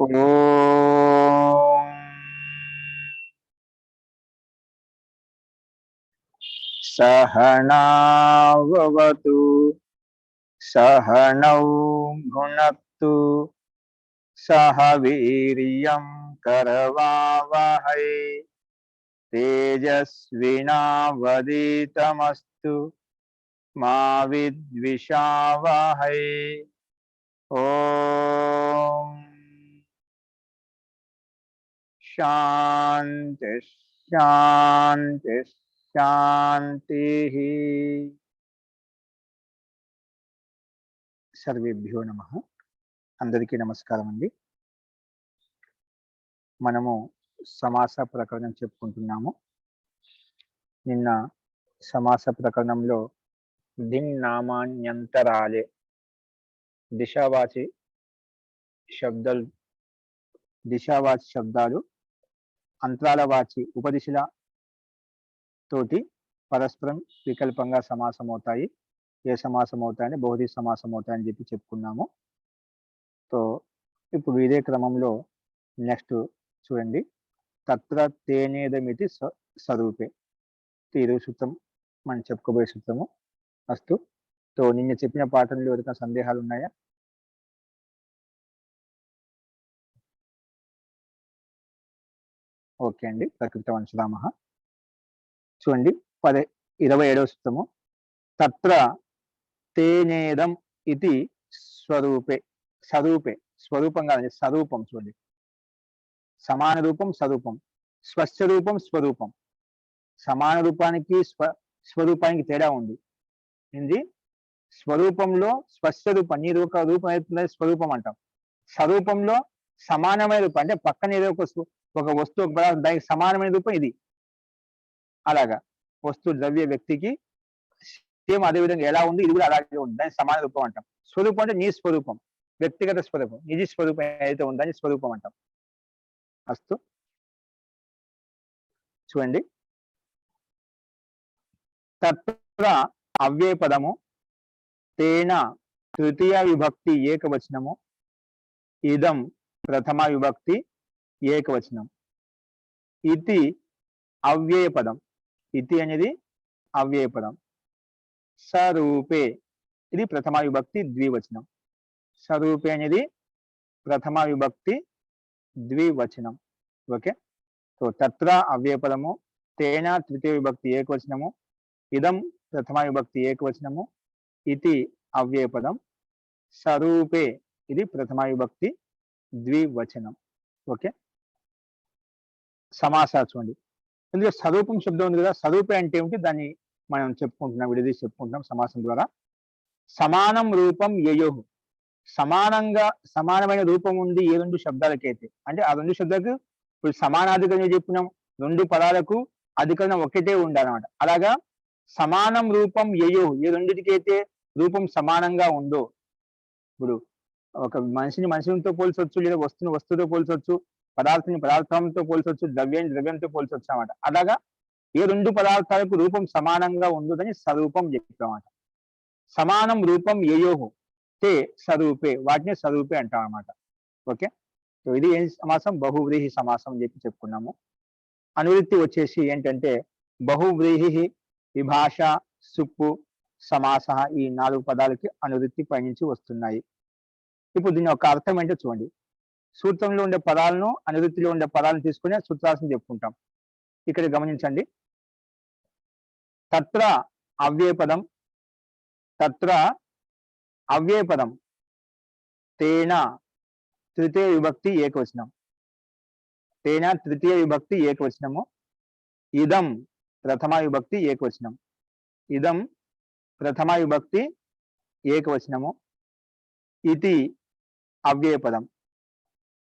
ఓం సహనావతు సహనౌ భునక్తు సహ వీర్యం కరవావహై తేజస్వినావదీతమస్తు మా విద్విషావహై. ఓం శాంతి శాంతి శాంతి. సర్వేభ్యో నమః. అందరికీ నమస్కారం అండి. మనము సమాస ప్రకరణం చెప్పుకుంటున్నాము. నిన్న సమాస ప్రకరణంలో దిన్నామాన్యంతరాలే దిశావాచి శబ్దాలు అంతరాలవాచి ఉపదిశల తోటి పరస్పరం వికల్పంగా సమాసం అవుతాయి. ఏ సమాసం అవుతాయని బహుళ సమాసం అవుతాయని చెప్పి చెప్పుకున్నాము. సో ఇప్పుడు ఇదే క్రమంలో నెక్స్ట్ చూడండి. తత్ర తేనేదమితి స్వరూపే. ఈరోజు సూత్రం మనం చెప్పుకోబోయే సూత్రము. అస్తు. సో నిన్న చెప్పిన పాఠంలో ఎవరికైనా సందేహాలు ఉన్నాయా? ఓకే అండి. ప్రకృతం అంశరామః. చూడండి 27వ సూత్రము. తత్ర తేనేదం ఇది స్వరూపే. స్వరూపం కాదండి, స్వరూపం. చూడండి, సమాన రూపం స్వరూపం, స్వస్య రూపం స్వరూపం. సమాన రూపానికి స్వరూపానికి తేడా ఉంది. ఇది స్వరూపంలో స్వస్య రూపం, నీ రూపం అవుతుంది స్వరూపం అంటాం. స్వరూపంలో సమానమైన రూపం అంటే పక్కన ఏదో ఒక వస్తువు దానికి సమానమైన రూపం ఇది. అలాగా వస్తు ద్రవ్య వ్యక్తికి సేమ్ అదే విధంగా ఎలా ఉంది ఇది కూడా అలాగే ఉంది, దాని సమాన రూపం అంటాం. స్వరూపం అంటే నీ స్వరూపం, వ్యక్తిగత స్వరూపం, నిజ స్వరూపం ఏదైతే ఉందో దాన్ని స్వరూపం అంటాం. అస్తు. చూడండి, తత్ర అవ్యయ పదము తేన తృతీయ విభక్తి ఏకవచనము, ఇదం ప్రథమ విభక్తి ఏకవచనం. ఇది అవ్యయ పదం. ఇది అనేది అవ్యయ పదం. స్వరూపే ఇది ప్రథమ విభక్తి ద్వివచనం. స్వరూపే అనేది ప్రథమ విభక్తి ద్వివచనం. ఓకే. సో తత్ర అవ్యయ పదము, తేన తృతీయ విభక్తి ఏకవచనము, ఇదం ప్రథమ విభక్తి ఏకవచనము, ఇది అవ్యయ పదం. స్వరూపే ఇది ప్రథమ విభక్తి ద్వివచనం. ఓకే. సమాసాలు చూడండి. ఇందులో స్వరూపం శబ్దం ఉంది కదా, స్వరూపే అంటే ఏమిటి దాన్ని మనం చెప్పుకుంటున్నాం, విడదీసి చెప్పుకుంటున్నాం సమాసం ద్వారా. సమానం రూపం యయోహు. సమానమైన రూపం ఉంది ఏ రెండు శబ్దాలకైతే, అంటే ఆ రెండు శబ్దాలకు ఇప్పుడు సమానాధికరణం చెప్పుకున్నాం, రెండు పదాలకు అధికరణం ఒకటే ఉండాలన్నమాట. అలాగా సమానం రూపం యయోహు, ఏ రెండిటికైతే రూపం సమానంగా ఉందో, ఇప్పుడు ఒక మనిషితో పోల్చొచ్చు, లేదా వస్తువుతో పోల్చొచ్చు, పదార్థంతో పోల్చొచ్చు, ద్రవ్యంతో పోల్చొచ్చు అన్నమాట. అలాగా ఏ రెండు పదార్థాలకు రూపం సమానంగా ఉందని స్వరూపం చెప్పామన్నమాట. సమానం రూపం యయోహు తే స్వరూపే, వాటిని స్వరూపే అంటాం అన్నమాట. ఓకే. సో ఇది ఏం సమాసం? బహువ్రీహి సమాసం అని చెప్పి చెప్పుకున్నాము. అనువృత్తి వచ్చేసి ఏంటంటే బహువ్రీహి, విభాష, సుప్పు, సమాస, ఈ 4 పదాలకి అనువృత్తి పైనుంచి వస్తున్నాయి. ఇప్పుడు దీని యొక్క అర్థం ఏంటో చూడండి. సూత్రంలో ఉండే పదాలను, అనువృత్తిలో ఉండే పదాలను తీసుకుని సూత్రాలను చెప్పుకుంటాం. ఇక్కడ గమనించండి. తత్ర అవ్యయ పదం తేన తృతీయ విభక్తి ఏకవచనం. తేన తృతీయ విభక్తి ఏకవచనము, ఇదం ప్రథమ విభక్తి ఏకవచనం. ఇదం ప్రథమ విభక్తి ఏకవచనము. ఇది అవ్యయ పదం.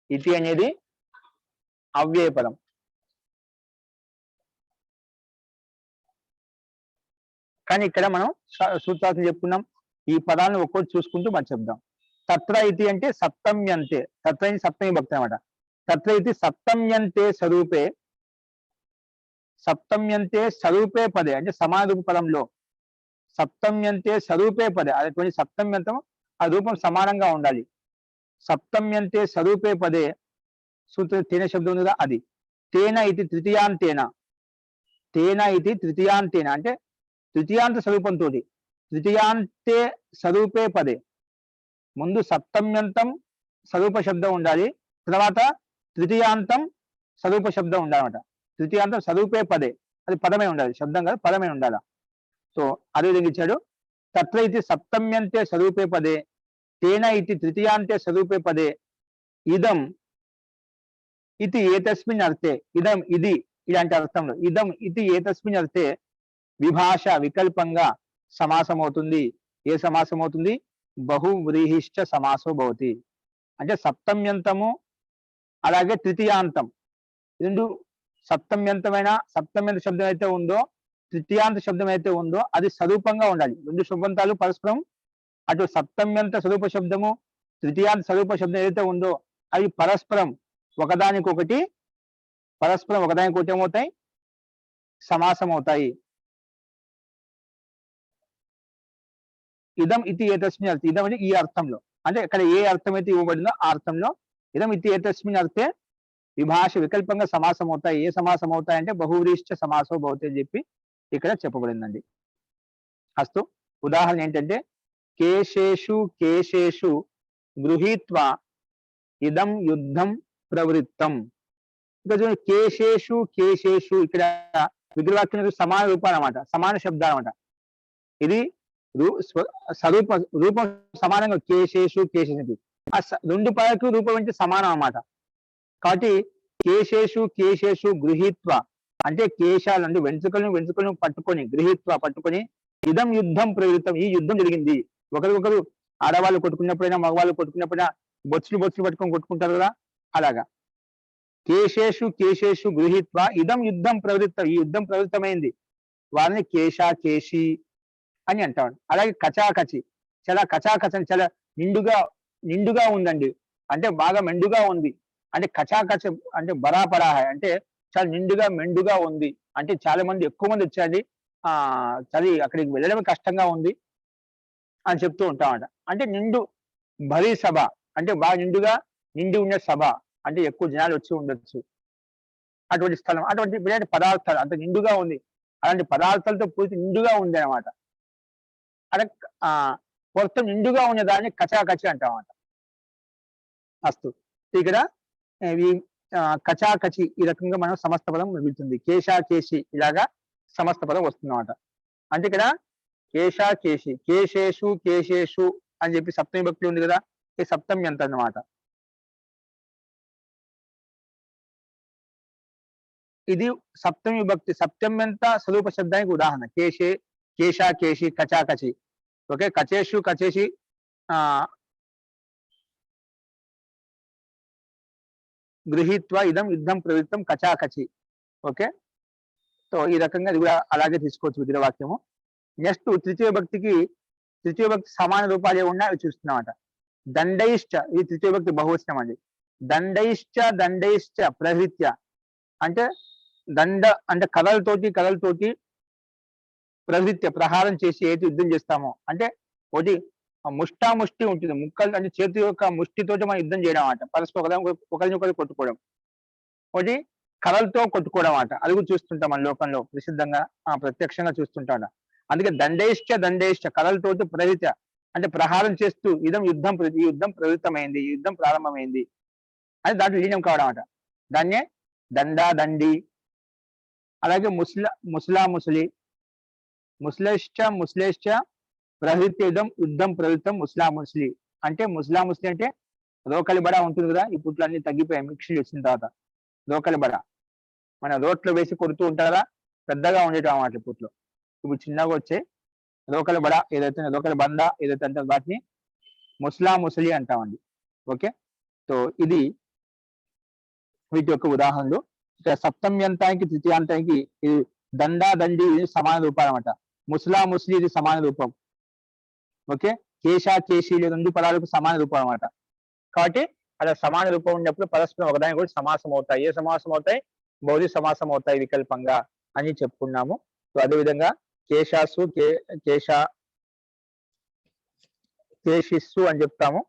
ఇది అనేది అవ్యయ పదం. కానీ ఇక్కడ మనం సూత్రాలు చెప్పుకున్నాం. ఈ పదాలను ఒక్కొక్కటి చూసుకుంటూ మనం చెప్దాం. తత్ర ఇది అంటే సప్తమ్యంతే. తత్ర ఇది సప్తమి భక్తి అనమాట. తత్ర ఇది సప్తమ్యంతే స్వరూపే. సప్తమ్యంతే స్వరూపే పదే అంటే సమాన రూప పదంలో సప్తమ్యంతే స్వరూపే పదే, అటువంటి సప్తమ్యంతం ఆ రూపం సమానంగా ఉండాలి. సప్తమ్యంతే స్వరూపే పదే సూత్రం తేన శబ్దం ఉంది కదా అది. తేన ఇది తృతీయాంతేన, తేన ఇది తృతీయాంతేన అంటే తృతీయాంత స్వరూపంతో, తృతీయాంతే స్వరూపే పదే, ముందు సప్తమ్యంతం స్వరూప శబ్దం ఉండాలి, తర్వాత తృతీయాంతం స్వరూప శబ్దం ఉండాలన్నమాట. తృతీయాంతం స్వరూపే పదే, అది పదమే ఉండాలి, శబ్దం కాదు పదమే ఉండాలి. సో అదే విధంగా ఇచ్చాడు. తత్ర ఇది సప్తమ్యంతే స్వరూపే పదే, తేన ఇది తృతీయాంతే స్వరూపే పదే, ఇదం ఇది ఏతస్మిన్ అర్థే, ఇదం ఇది ఇలాంటి అర్థంలో, ఇదం ఇది ఏతస్మిన్ అర్థే విభాష వికల్పంగా సమాసం అవుతుంది. ఏ సమాసం అవుతుంది? బహువ్రీహిశ్చ సమాసో భవతి. అంటే సప్తమ్యంతము అలాగే తృతీయాంతం రెండు, సప్తమ్యంత శబ్దం అయితే ఉందో, తృతీయాంత శబ్దం అయితే ఉందో అది స్వరూపంగా ఉండాలి. రెండు శబ్దంతాలు పరస్పరం, అటు సప్తమ్యంత స్వరూప శబ్దము, తృతీయాంత స్వరూప శబ్దం ఏదైతే ఉందో అవి పరస్పరం ఒకదానికొకటి ఏమవుతాయి? సమాసం అవుతాయి. ఇదం ఇది ఏతస్మిన్ అర్థం, ఇదం అంటే ఈ అర్థంలో, అంటే ఇక్కడ ఏ అర్థం అయితే ఇవ్వబడిందో ఆ అర్థంలో ఇదం ఇది ఏతస్మిన్ అర్థే విభాష వికల్పంగా సమాసం అవుతాయి. ఏ సమాసం అవుతాయంటే బహువ్రీశ్చ సమాసో భవతి అని చెప్పి ఇక్కడ చెప్పబడిందండి. అస్తు. ఉదాహరణ ఏంటంటే కేశేషు కేశేషు గృహీత్వా ఇదం యుద్ధం ప్రవృత్తం. ఇక్కడ చూడండి, కేశేషు కేశేషు ఇక్కడ విగ్రహవాక్యం సమాన రూపాలు అన్నమాట, సమాన శబ్దాలు అన్నమాట. ఇది రూపం సమానంగా కేశేషు కేశేషు, ఆ రెండు పదాలకు రూపం అంటే సమానం అన్నమాట. కాబట్టి కేశేషు కేశేషు గృహీత్వ అంటే కేశాలు అంటే వెంట్రుకలను పట్టుకొని, గృహీత్వ పట్టుకొని, ఇదం యుద్ధం ప్రవృత్తం ఈ యుద్ధం జరిగింది. ఒకరికొకరు ఆడవాళ్ళు కొట్టుకున్నప్పుడైనా మగవాళ్ళు కొట్టుకున్నప్పుడైనా బొచ్చులు పట్టుకొని కొట్టుకుంటారు కదా, అలాగా. కేశేషు కేశేషు గృహీత్వ ఇదం యుద్ధం ప్రవృత్తం ఈ యుద్ధం ప్రవృత్తమైంది. వాళ్ళని కేశా కేశి అని అంటాడు. అలాగే కచాకచి, చాలా కచాకచని చాలా నిండుగా ఉందండి, అంటే బాగా మెండుగా ఉంది. అంటే కచాకచ అంటే బరాపరాహ అంటే చాలా మెండుగా ఉంది, అంటే చాలా మంది ఎక్కువ మంది వచ్చారండి, చలి అక్కడికి వెళ్ళడమే కష్టంగా ఉంది అని చెప్తూ ఉంటామట. అంటే భరీ సభ అంటే బాగా నిండి ఉండే సభ, అంటే ఎక్కువ జనాలు వచ్చి ఉండొచ్చు అటువంటి స్థలం, అటువంటి పదార్థాలు అంత నిండుగా ఉంది, అలాంటి పదార్థాలతో పూర్తి నిండుగా ఉంది అనమాట. అంటే మొత్తం నిండుగా ఉన్నదాన్ని కచాకచి అంటామట. అస్తు. ఇక్కడ కచాకచి ఈ రకంగా మనం సమస్త పదం మిగులుతుంది. కేశా కేశి ఇలాగా సమస్త పదం వస్తుందన్నమాట. అంటే ఇక్కడ కేశా కేశి, కేశేషు కేశేషు అని చెప్పి సప్తమి భక్తి ఉంది కదా, ఈ సప్తమి ఎంత అన్నమాట. ఇది సప్తమి విభక్తి, సప్తమ్యంత స్వరూప శబ్దానికి ఉదాహరణ. కేశా కేశి కచాకచి. ఓకే, కచేషు కచేసి గృహీత్వ ఇదం యుద్ధం ప్రవృత్తం కచాకచి. ఓకే, సో ఈ రకంగా ఇది కూడా అలాగే తీసుకోవచ్చు విగ్రహవాక్యము. నెక్స్ట్ తృతీయ భక్తి సమాన రూపాలు ఏమున్నా అవి చూస్తున్నామట. దండైశ్చ, ఇది తృతీయ భక్తి బహువచనం అండి. దండైశ్చ ప్రహృత్య అంటే దండ అంటే కథలతోటి ప్రహృత్య ప్రహారం చేసి ఏది యుద్ధం చేస్తామో, అంటే ఒకటి ముష్టి ఉంటుంది, ముక్కలు అంటే చేతి యొక్క ముష్టితోటి మనం యుద్ధం చేయడం అన్నమాట. పరస్పరం ఒకరినొకరు కొట్టుకోవడం. ఒకటి కళలతో కొట్టుకోవడం అన్నమాట. అది కూడా చూస్తుంటాం మన లోకంలో ప్రసిద్ధంగా ప్రత్యక్షంగా చూస్తుంటాం. అందుకే దండైశ్చ కళలతోటి ప్రహృత్య అంటే ప్రహారం చేస్తూ ఈ యుద్ధం ప్రవృత్తమైంది, ఈ యుద్ధం ప్రారంభమైంది అని దాంట్లో లీనం కావడం అన్నమాట. దాన్నే దండి. అలాగే ముస్లి ముస్లేశ్చ ప్రహృత్య యుద్ధం ప్రవృత్తం ముస్లి అంటే అంటే రోకలి బడ ఉంటుంది కదా, ఇప్పట్లో అన్ని తగ్గిపోయాయి మిక్సీలు వచ్చిన తర్వాత. రోకలి బడ మన రోట్లో వేసి కొడుతూ ఉంటారా, పెద్దగా ఉండేటం అన్నమాట. ఇప్పట్లో ఇప్పుడు చిన్నగా వచ్చే రోకలి బడ ఏదైతే రోకలి బండ ఏదైతే అంటే వాటిని ముస్లి అంటామండి. ఓకే, సో ఇది వీటి యొక్క ఉదాహరణలు. ఇక సప్తమ్యంతానికి తృతీయాంతానికి ఇది దండి ఇది సమాన రూపాలు అన్నమాట. ముస్లి ఇది సమాన రూపం. ఓకే, కేశా కేశి రెండు పదాలకు సమాన రూపం అన్నమాట. కాబట్టి అలా సమాన రూపం ఉన్నప్పుడు పరస్పరం ఒకదాని కూడా సమాసం అవుతాయి. ఏ సమాసం అవుతాయి? బౌద్ధ సమాసం అవుతాయి వికల్పంగా అని చెప్పుకున్నాము. సో అదేవిధంగా కేశాసు కేశిస్సు అని చెప్తాము.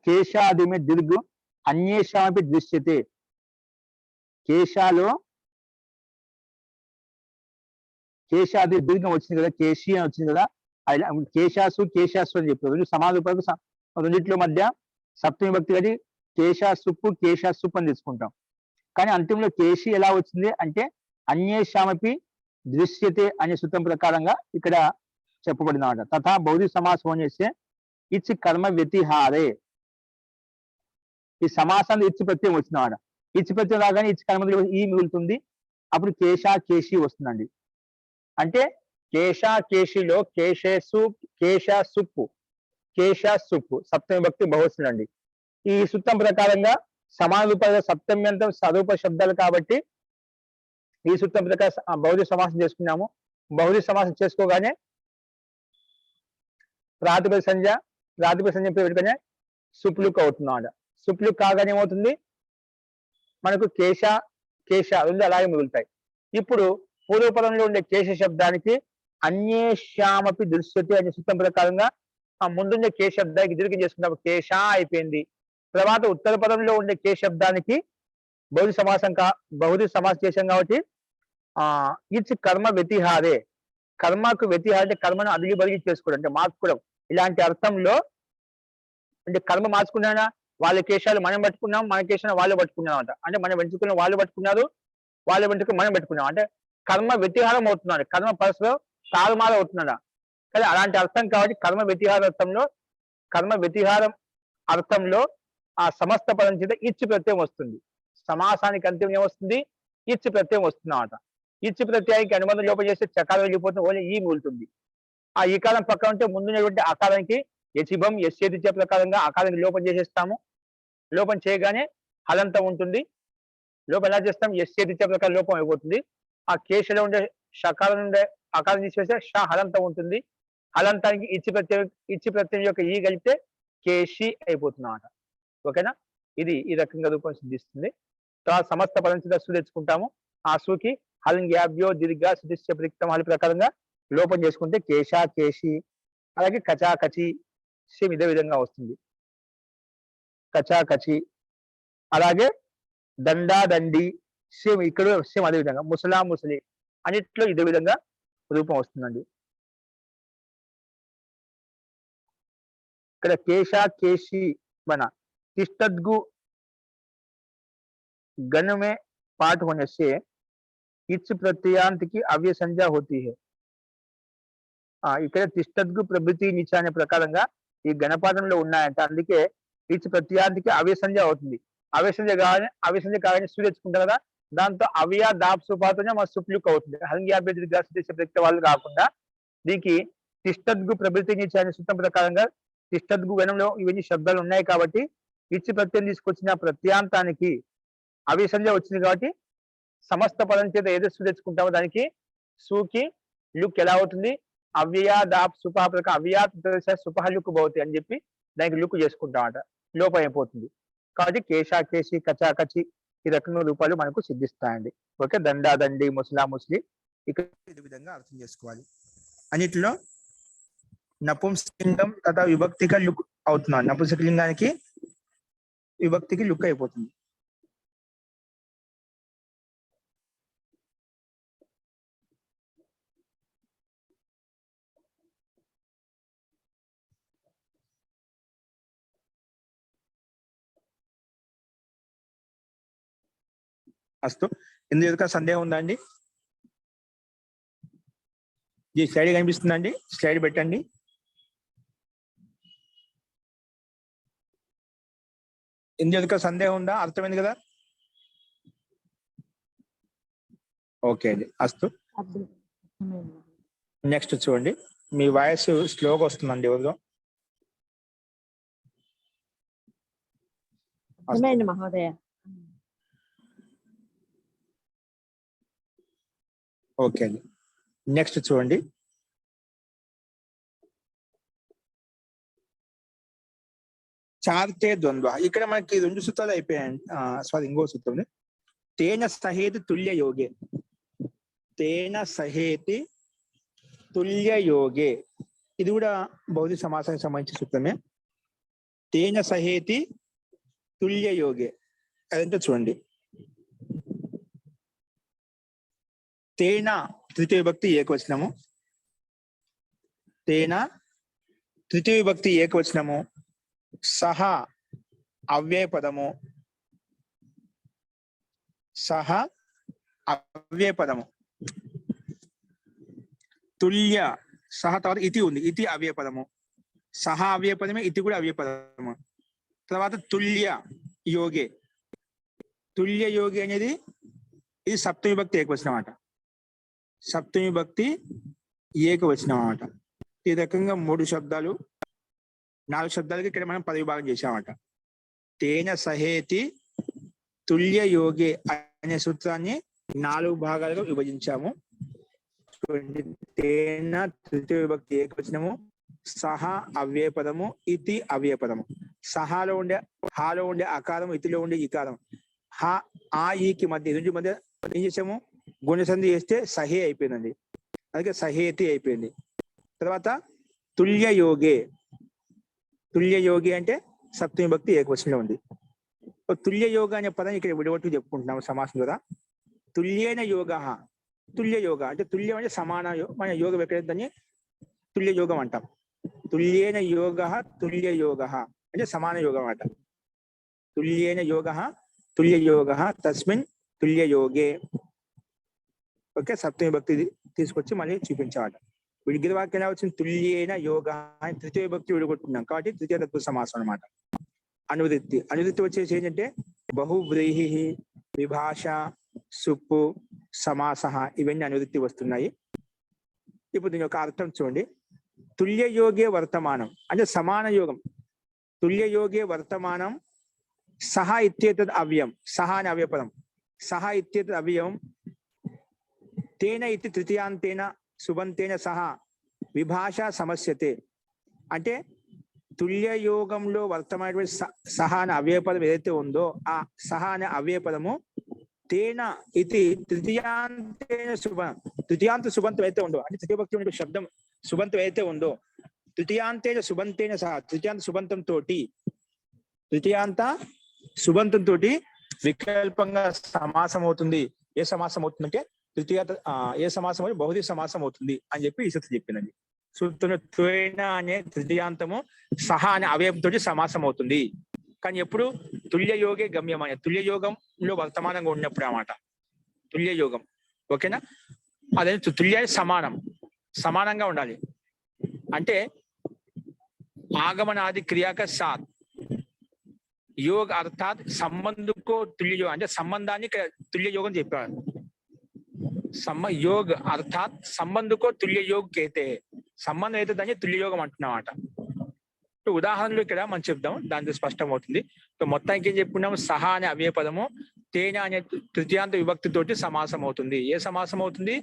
కేశాది మే దీర్ఘ అన్యేషామపి దృశ్యతే. కేశాలో కేశాది దీర్ఘం వచ్చింది కదా, కేశి అని వచ్చింది కదా, కేశాసు కేశాసు అని చెప్పారు. రెండు సమాధి రెండిట్లో మధ్య సప్తమి భక్తి అది కేశాసుప్పు కేశాసుప్పు అని తీసుకుంటాం. కానీ అంతిమంలో కేశి ఎలా వచ్చింది అంటే అన్యేషామపి దృశ్యతే అనే సూత్రం ప్రకారంగా ఇక్కడ చెప్పబడిన మాట. తథా బౌద్ధ సమాసం చేస్తే ఇచ్చి కర్మ వ్యతిహారే. ఈ సమాసాన్ని ఇచ్చి ప్రత్యయం వచ్చినవాడ. ఇచ్చి ప్రత్యయం రాగానే ఇచ్చి కర్మ ఈ మిగులుతుంది. అప్పుడు కేశ కేశి వస్తుందండి. అంటే కేశ కేశిలో కేశేసు కేశసుప్పు కేశసుప్పు సప్తమి భక్తి బహువచనం అండి. ఈ సూత్రం ప్రకారంగా సమాన రూపాయ సప్తమ్యంతం స్వరూప శబ్దాలు కాబట్టి ఈ సూత్రం ప్రకారం బౌద్ధ సమాసం చేసుకున్నాము. బౌద్ధ సమాసం చేసుకోగానే ప్రాతిపదిక సంజ్ఞ పెట్టుకునే సుప్లుక్ అవుతున్నాడు. సుప్లుక్ కాగానే ఏమవుతుంది మనకు కేశ రెండు అలాగే మిగులుతాయి. ఇప్పుడు పూర్వపదంలో ఉండే కేశ శబ్దానికి అన్యేషామపి దృశ్యతే అనే సూత్రం ప్రకారంగా ఆ ముందుండే కే శబ్దానికి దీర్ఘం చేసుకున్నప్పుడు కేశ అయిపోయింది. తర్వాత ఉత్తర పదంలో ఉండే కే శబ్దానికి బౌద్ధ సమాసం చేశాం కాబట్టి ఇట్స్ కర్మ వ్యతిహారే. కర్మకు వ్యతిహార అంటే కర్మను అదిగి బదిగి చేసుకోవడం అంటే మార్చుకోవడం. ఇలాంటి అర్థంలో అంటే కర్మ మార్చుకున్నానా, వాళ్ళ కేశాలు మనం పట్టుకున్నాం, మన కేశాలు వాళ్ళు పట్టుకున్నాం అంట. అంటే మనం వెంచుకున్న వాళ్ళు పట్టుకున్నారు, వాళ్ళ వెంటుకు మనం పెట్టుకున్నాం. అంటే కర్మ వ్యతిహారం అవుతున్నాడు, కర్మ పరస్పరం తారుమారు అవుతున్నాడా. కానీ అలాంటి అర్థం కాబట్టి కర్మ వ్యతిహారం అర్థంలో ఆ సమస్త పదం చేత ఇచ్చి ప్రత్యయం వస్తుంది. సమాసానికి అంత్యం ఏమొస్తుంది, ఇచ్చి ప్రత్యయం వస్తుంది అన్నమాట. ఇచ్చి ప్రత్యయానికి అనుబంధం లోపం చేస్తే చకారం వెళ్ళిపోతుంది, ఓన్లీ ఈ మిగులుతుంది. ఆ ఈ కాలం పక్కన ఉంటే ముందున్నటువంటి ఆకారానికి యచిభం యస్యేదిత్య ప్రకారంగా ఆకారానికి లోపం చేసేస్తాము. లోపం చేయగానే హలంతం ఉంటుంది. లోపం ఎలా చేస్తాం, యస్యేదిత్య ప్రకారం లోపం అయిపోతుంది. ఆ కేశలో ఉండే షకారం ఉండే ఆకారం తీసివేస్తే ష హలంతం ఉంటుంది. హలంతానికి ఇచ్చి ప్రత్యయం యొక్క ఈ కలిపితే కేశి అయిపోతుంది అన్నమాట. ఓకేనా, ఇది ఈ రకంగా రూపం సిద్ధిస్తుంది. తర్వాత సమస్త పదం చేత సు తెచ్చుకుంటాము. ఆ సుకి హలంగ్యాభ్యో దీర్ఘ సుతిష్య ప్రిక్తం హలి ప్రకారంగా లోపం చేసుకుంటే కేశ కేశి. అలాగే కచా కచి సేమ్ ఇదే విధంగా వస్తుంది, కచా కచి. అలాగే దండా దండి సేమ్ ఇక్కడ సేమ్ అదే విధంగా. ముసలా ముసలి అన్నిట్లో ఇదే విధంగా రూపం వస్తుందండి. ఇక్కడ కేశ కేశి మన तिष्ठद्गु गण में पाठ होने से इच प्रत्यांत की अव्यय संज्ञा होती है. ఇక్కడ తిష్టద్గు ప్రభృతి నిచ అనే ప్రకారంగా ఈ గణపాఠంలో ఉన్నాయంట. అందుకే ఇచ్ ప్రత్యాంతికి అవ్యయ సంజ్ఞ అవుతుంది. అవ్యయ సంజ్ఞ కాగానే సు తెచ్చుకుంటారు కదా, దాంతో అవ్యయ దాప్ సుపాతనే మన సుప్లుక్ అవుతుంది. హలంగ్యాభ్యర్థి వాళ్ళు కాకుండా దీనికి తిష్టద్గు ప్రభృతి నిచ అనే సూత్రం ప్రకారంగా తిష్టద్గు గణంలో ఇవన్నీ శబ్దాలు ఉన్నాయి కాబట్టి ఇచ్చి ప్రత్యయం తీసుకొచ్చిన ప్రత్యాంతానికి అవ్యయ సంజ్ఞ వచ్చింది కాబట్టి సమస్త పదం చేత ఏదో సు తెచ్చుకుంటామో దానికి సుకి లుక్ ఎలా అవుతుంది, అవ్యయ దాప్ సుపా ప్రకారం అవ్యయ సుపహ లుక్ బౌతి అని చెప్పి దానికి లుక్ చేసుకుంటామట, లోపం అయిపోతుంది. కాబట్టి కేశ కేశి కచా కచి ఈ రకంగా రూపాలు మనకు సిద్ధిస్తాయండి. ఓకే, దండా దండి ముసలా ముస్లి ఇక్కడ ఈ విధంగా అర్థం చేసుకోవాలి. అన్నిటిలో నపుంసకలింగం తథా విభక్తిగా లుక్ అవుతున్నాడు. నపుంసకలింగానికి విభక్తికి లుక్ అయిపోతుంది. అస్తు, ఇందులో యొక్క సందేహం ఉందా అండి? ఈ స్లైడ్ కనిపిస్తుందండి, స్లైడ్ పెట్టండి. ఇందులో సందేహం ఉందా? అర్థమైంది కదా? ఓకే అండి, అస్తు. నెక్స్ట్ చూడండి, మీ వాయిస్ స్లోగా వస్తుందండి. ఎవరిదో మహోదయ. ఓకే అండి, నెక్స్ట్ చూడండి. చార్తే ద్వంద్వ. ఇక్కడ మనకి రెండు సూత్రాలు అయిపోయాయి. సారీ, ఇంకో సూత్రం. తేన సహేతి తుల్య యోగే. తేన సహేతి తుల్య యోగే, ఇది కూడా బౌద్ధ సమాసానికి సంబంధించిన సూత్రమే. తేన సహేతి తుల్య యోగే. అదంటే చూడండి, తేన తృతీయ విభక్తి ఏకవచనము, తేన తృతీయ విభక్తి ఏకవచనము, సహ అవ్యయ పదము, సహ అవ్యయ పదము, తుల్య సహ తర్వాత ఇతి ఉంది, ఇతి అవ్యయ పదము, సహ అవ్యయ పదమే, ఇతి కూడా అవ్యయ పదము. తర్వాత తుల్య యోగే, తుల్య యోగి అనేది ఇది సప్తమి విభక్తి ఏకవచనం అన్నమాట, సప్తమి విభక్తి ఏకవచనం అన్నమాట. ఈ రకంగా 3 శబ్దాలు 4 శబ్దాలకి ఇక్కడ మనం 10 విభాగం చేసామన్నమాట. తేన సహేతి తుల్య యోగే అనే సూత్రాన్ని 4 భాగాలుగా విభజించాము. తేన తృతీయ విభక్తి ఏకవచనము, సహ అవ్యయ పదము, ఇతి అవ్యయ పదము. సహాలో ఉండే హాలో ఉండే అకారం, ఇతిలో ఉండే ఇకారం, హా ఆ ఈకి మధ్య రెండు మధ్య ఏం చేసాము, గుణసంధి చేస్తే సహే అయిపోయిందండి, అలాగే సహేతి అయిపోయింది. తర్వాత తుల్య యోగే, తుల్య యోగి అంటే సప్తమి భక్తి ఏకవచనంలో ఉంది. తుల్య యోగ అనే పదం ఇక్కడ విడగొట్టు చెప్పుకుంటున్నాము సమాసం ద్వారా. తుల్యేన యోగ, తుల్య యోగ అంటే తుల్యం అంటే సమాన మన యోగం ఎక్కడైతే దాన్ని తుల్య యోగం అంటాం. తుల్యేన యోగ తుల్య యోగ అంటే సమాన యోగం అంట. తుల్యేన యోగ తుల్య యోగ తస్మిన్ తుల్య యోగే. ఓకే, సప్తమి భక్తి తీసుకొచ్చి మళ్ళీ చూపించామాట. విడిగిరి వాక్యం ఎలా వచ్చింది, తుల్యేన యోగ అని తృతీయ భక్తి విడగొట్టుకున్నాం కాబట్టి తృతీయ తత్వ సమాసం అనమాట. అనువృత్తి, అనువృత్తి వచ్చేసి ఏంటంటే బహువ్రీహి, విభాష, సుప్పు, సమాస, ఇవన్నీ అనువృత్తి వస్తున్నాయి. ఇప్పుడు దీని యొక్క అర్థం చూడండి. తుల్య యోగే వర్తమానం అంటే సమాన యోగం. తుల్య యోగే వర్తమానం, సహ ఇత్యేతద్ అవ్యయం, సహ అనే అవ్యపదం, సహ ఇత్యేతద్ అవ్యయం, తేన ఇతి తృతీయాంతేన సుబంతేన సహ విభాష సమస్యతే. అంటే తుల్య యోగంలో వర్తమైనటువంటి సహ అనే అవ్యయపదం ఏదైతే ఉందో ఆ సహ అనే అవ్యయపదము తేన ఇది తృతీయాంతేన తృతీయాంత సుబంతం అయితే ఉందో, అంటే తృతీయ భక్తి ఉండే శబ్దం సుబంతం అయితే ఉందో, తృతీయాంతేన సుబంతేన సహ తృతీయాంత సుబంతం తోటి, తృతీయాంత సుబంతం తోటి వికల్పంగా సమాసం అవుతుంది. ఏ సమాసం అవుతుందంటే తృతీయాంత ఏ సమాసం అంటే బహుళ సమాసం అవుతుంది అని చెప్పి ఈ సూత్రం చెప్పిందండి. సూత్రం త్వేన అనే తృతీయాంతము సహ అనే అవయవంతో సమాసం అవుతుంది. కానీ ఎప్పుడు తుల్య యోగే గమ్యం అనే తుల్య యోగంలో వర్తమానంగా ఉన్నప్పుడు అన్నమాట తుల్య యోగం. ఓకేనా, అదే తుల్య సమానం, సమానంగా ఉండాలి. అంటే ఆగమనాది క్రియాక సాత్ योग अर्थात संबंध को तुल्य योग అంటే సంబంధాన్ని तुल्य యోగం చెప్పారు. योग अर्थात संबंध को तुल्य योग कहते हैं. సంబంధం అయితే దాన్ని తుల్య యోగం అంటున్నామాట. ఉదాహరణలు ఇక్కడ మనం చెప్దాం, దాంతో స్పష్టం అవుతుంది. మొత్తానికి ఏం చెప్పుకున్నాము, సహ అనే అవ్యయ పదము తేన అనే తృతీయాంత విభక్తి తోటి సమాసం అవుతుంది. ఏ సమాసం అవుతుంది,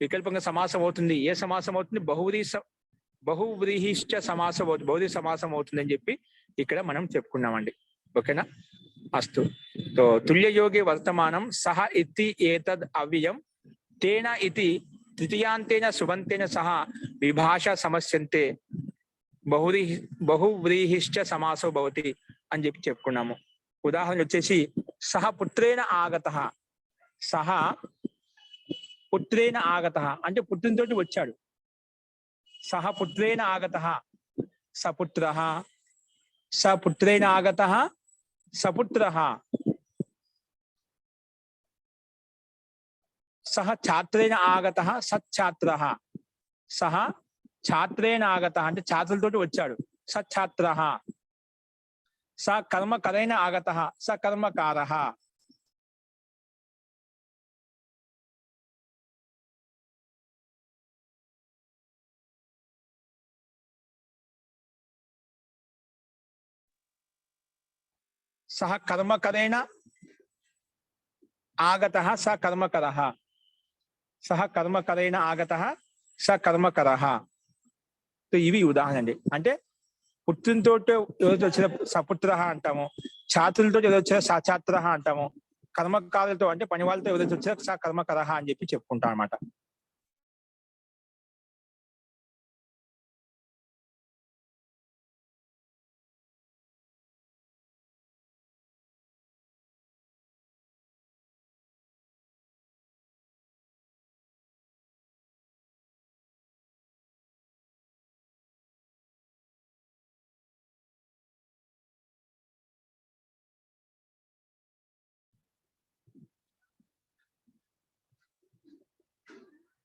వికల్పంగా సమాసం అవుతుంది. ఏ సమాసం అవుతుంది, బహువ్రీహిష్ట సమాసం అవుతుంది, బహువ్రీహి సమాసం అవుతుంది అని చెప్పి ఇక్కడ మనం చెప్పుకున్నామండి. ఓకేనా, అస్తు. तो तुल्य योगे वर्तमानं सह इति एतद् अव्ययं तेन इति तृतीयांतेन सुबन्तेन सह विभाषा समस्यन्ते बहुव्रीहिश्च समासो भवति అని చెప్పి చెప్పుకున్నాము. ఉదాహరణ వచ్చేసి సహ పుత్రేణ ఆగతః, సహ పుత్రేణ ఆగతః అంటే పుత్రునితోటి వచ్చాడు. సహ పుత్రేణ ఆగతః సపుత్రః, సపుత్రేణ ఆగతః సపుత్రః, సహ ఛాత్రేణ ఆగతః సచ్ఛాత్రః, సహ ఛాత్రేణ ఆగతః అంటే ఛాత్రులతోటి వచ్చాడు సచ్ఛాత్రః, స కర్మకరేణ ఆగతః స కర్మకారః. సహ కర్మకరేణ ఆగతః స కర్మకరః, సహ కర్మకరేణ ఆగతః స కర్మకరః. ఇవి ఉదాహరణ అండి. అంటే పుత్రునితో ఎవరైతే వచ్చిన సపుత్ర అంటాము, ఛాత్రులతో ఎవరైతే వచ్చిన సఛాత్ర అంటాము, కర్మకారులతో అంటే పని వాళ్ళతో ఎవరైతే వచ్చిన స కర్మకరః అని చెప్పి చెప్పుకుంటాం అనమాట.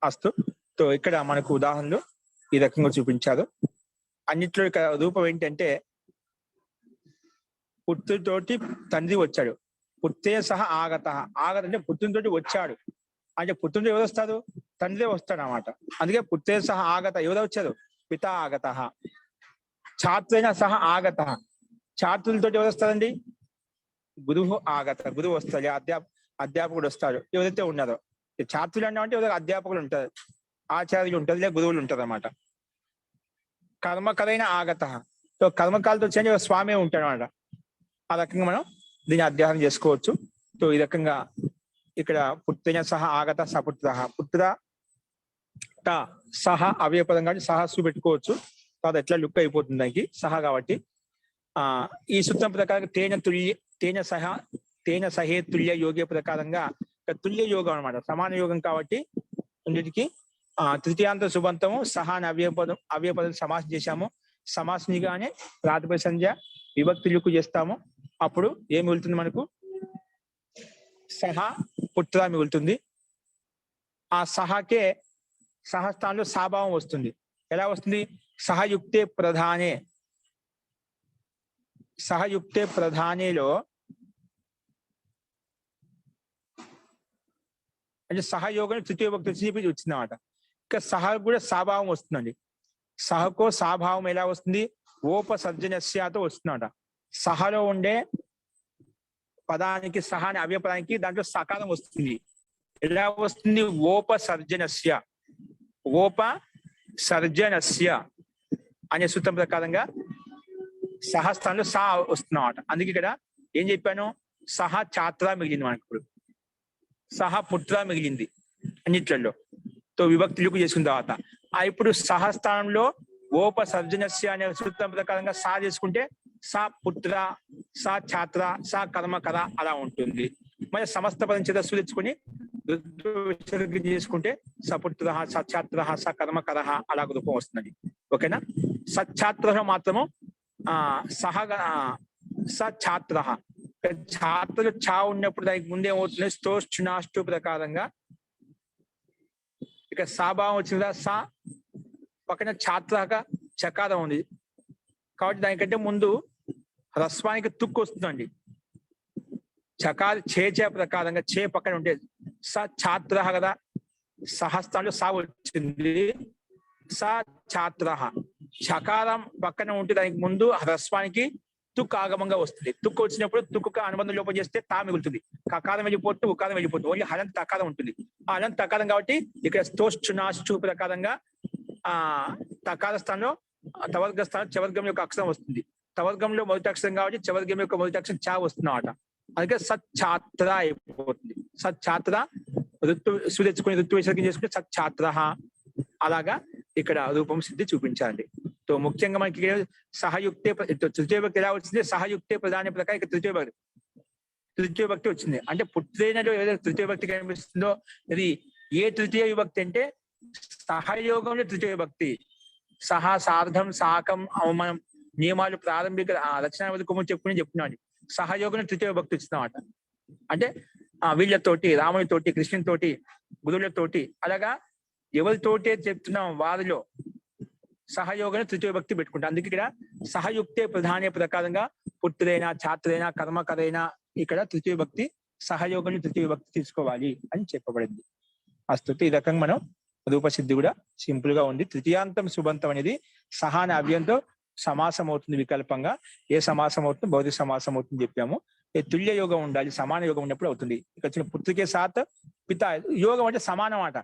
అస్తు. సో ఇక్కడ మనకు ఉదాహరణలు ఈ రకంగా చూపించారు. అన్నిట్లో ఇక్కడ రూపం ఏంటంటే పుత్రుడితోటి తండ్రి వచ్చాడు. పుత్రే సహ ఆగత. ఆగత అంటే పుత్రునితోటి వచ్చాడు. అంటే పుత్రుడు ఎవరు వస్తారు? తండ్రి వస్తాడు అన్నమాట. అందుకే పుత్రే సహ ఆగత. ఎవరు వచ్చారు? పిత ఆగత. ఛాత్రైన సహ ఆగత. ఛాత్రులతోటి ఎవరు వస్తారండి? గురువు ఆగత. గురువు వస్తాడు. అధ్యాపకుడు వస్తాడు. ఎవరైతే ఉన్నారో ఛాత్రులు అంటే ఎవరైతే అధ్యాపకులు ఉంటారు, ఆచార్యులు ఉంటారు, లేదా గురువులు ఉంటారు అన్నమాట. కర్మకరైన ఆగత. సో కర్మకాలతో వచ్చే స్వామి ఉంటాడు అన్నమాట. ఆ రకంగా మనం దీన్ని అధ్యయనం చేసుకోవచ్చు. సో ఈ రకంగా ఇక్కడ పుత్రైన సహ ఆగత సపుత్ర. పుత్ర సహ అవ్యపదం కాబట్టి సహస్సు పెట్టుకోవచ్చు. తర్వాత ఎట్లా లుక్ అయిపోతుంది దానికి సహ కాబట్టి. ఈ సూత్రం ప్రకారం తేన సహే తుల్య యోగే ప్రకారంగా తుల్య యోగం అనమాట, సమాన యోగం కాబట్టి రెండింటికి తృతీయాంత సుబంతము సహా అని అవ్యపదం సమాసం చేశాము. సమాసనిగానే ప్రాతిపదిక సంధ్య విభక్తి లుక్కు చేస్తాము. అప్పుడు ఏం మిగులుతుంది మనకు? సహ పుత్ర మిగులుతుంది. ఆ సహకే సహస్థానంలో సాభావం వస్తుంది. ఎలా వస్తుంది? సహయుక్తే ప్రధానేలో అంటే సహయోగం తృతీయ భక్తి వచ్చింది అన్నమాట. ఇంకా సహ కూడా సాభావం వస్తుందండి. సహకో సాభావం ఎలా వస్తుంది? ఓపసర్జనస్యాతో వస్తుందన్నమాట. సహలో ఉండే పదానికి సహ అనే అవ్యపదానికి దాంట్లో సకారం వస్తుంది. ఎలా వస్తుంది? ఓపసర్జనస్య అనే సూత్రం ప్రకారంగా సహస్థానంలో సహ వస్తున్నమాట. అందుకే ఇక్కడ ఏం చెప్పాను? సహ ఛాత్ర మిగిలింది మనకు. ఇప్పుడు సహ పుత్ర మిగిలింది అన్నిట్లలో. తో విభక్తులకు చేసుకున్న తర్వాత ఇప్పుడు సహస్థానంలో ఓపసర్జనస్య అనే సూత్రం ప్రకారంగా సా చేసుకుంటే సా పుత్ర, సా ఛాత్ర, సా కర్మకర అలా ఉంటుంది. మరి సమస్త పదం చేతస్సు తెచ్చుకొని చేసుకుంటే సపుత్ర, సఛాత్ర, స కర్మకర అలా రూపం వస్తుంది. ఓకేనా? సఛాత్ర మాత్రము సఛాత్ర. ఛాత్రలు ఛా ఉన్నప్పుడు దానికి ముందే ఏమవుతుంది? స్తోష్ణాష్టు ప్రకారంగా ఇక సాభావం వచ్చిందా? సా పక్కన ఛాత్రగా చకారం ఉంది కాబట్టి దానికంటే ముందు హ్రస్వానికి తుక్కు వస్తుందండి. చకార చే ప్రకారంగా చే పక్కన ఉంటే స ఛాత్ర కదా, సహస్థానంలో సా వచ్చింది. స ఛాత్ర. చకారం పక్కన ఉంటే దానికి ముందు హ్రస్వానికి తుక్కు ఆగమంగా వస్తుంది. తుక్కు వచ్చినప్పుడు తుక్కు అనుబంధం లోపం చేస్తే తా మిగులుతుంది. కకారం వెళ్ళిపోతుంది, ఉకారం వెళ్ళిపోతుంది. ఓన్లీ హలంత తకారం ఉంటుంది. ఆ హలంత తకారం కాబట్టి ఇక్కడ స్తోష్ణాష్టు ప్రకారంగా తకార స్థానంలో తవర్గ స్థానం చవర్గం యొక్క అక్షరం వస్తుంది. తవర్గంలో మొదటి అక్షరం కాబట్టి చవర్గం యొక్క మొదటి అక్షరం చా వస్తుంది అన్నమాట. అందుకే సఛాత్ర అయిపోతుంది. సఛాత్ర ఋతు తెచ్చుకుని ఋతు విసర్గం చేసుకుని సఛాత్ర అలాగా ఇక్కడ రూపం సిద్ధి చూపించాలి. సో ముఖ్యంగా మనకి సహయుక్తే తృతీయ భక్తి ఎలా వచ్చింది? సహయుక్తే ప్రధాన ప్రకారం ఇక్కడ తృతీయ భక్తి వచ్చింది. అంటే పుత్రేనలో ఏదైతే తృతీయ భక్తి కనిపిస్తుందో ఇది ఏ తృతీయ విభక్తి అంటే సహయోగంలో తృతీయ భక్తి. సహా సార్ధం సాకం అవమానం నియమాలు ప్రారంభిక రచనావధి కుమార్ చెప్పుకున్నాడు. సహయోగంలో తృతీయ భక్తి వచ్చిందన్నమాట. అంటే వీళ్ళతోటి, రామునితోటి, కృష్ణునితోటి, గురువులతోటి అలాగా ఎవరితోటి చెప్తున్నాం వారిలో సహయోగం తృతీయ భక్తి పెట్టుకుంటాం. అందుకే ఇక్కడ సహయుక్తే ప్రధాన ప్రకారంగా పుత్రైనా, ఛాత్రైనా, కర్మకరైనా ఇక్కడ తృతీయ భక్తి సహయోగంలో తృతీయ భక్తి తీసుకోవాలి అని చెప్పబడింది. ఆ స్థుతి ఈ రకంగా మనం రూపసిద్ధి కూడా సింపుల్ గా ఉంది. తృతీయాంతం సుబంతం అనేది సహాన అవ్యంతో సమాసం అవుతుంది. వికల్పంగా ఏ సమాసం అవుతుంది? భౌతిక సమాసం అవుతుంది చెప్పాము. తుల్య యోగం ఉండాలి, సమాన యోగం ఉన్నప్పుడు అవుతుంది. ఇక్కడ వచ్చిన పుత్రికే సాత్ పిత యోగం అంటే సమానం అట.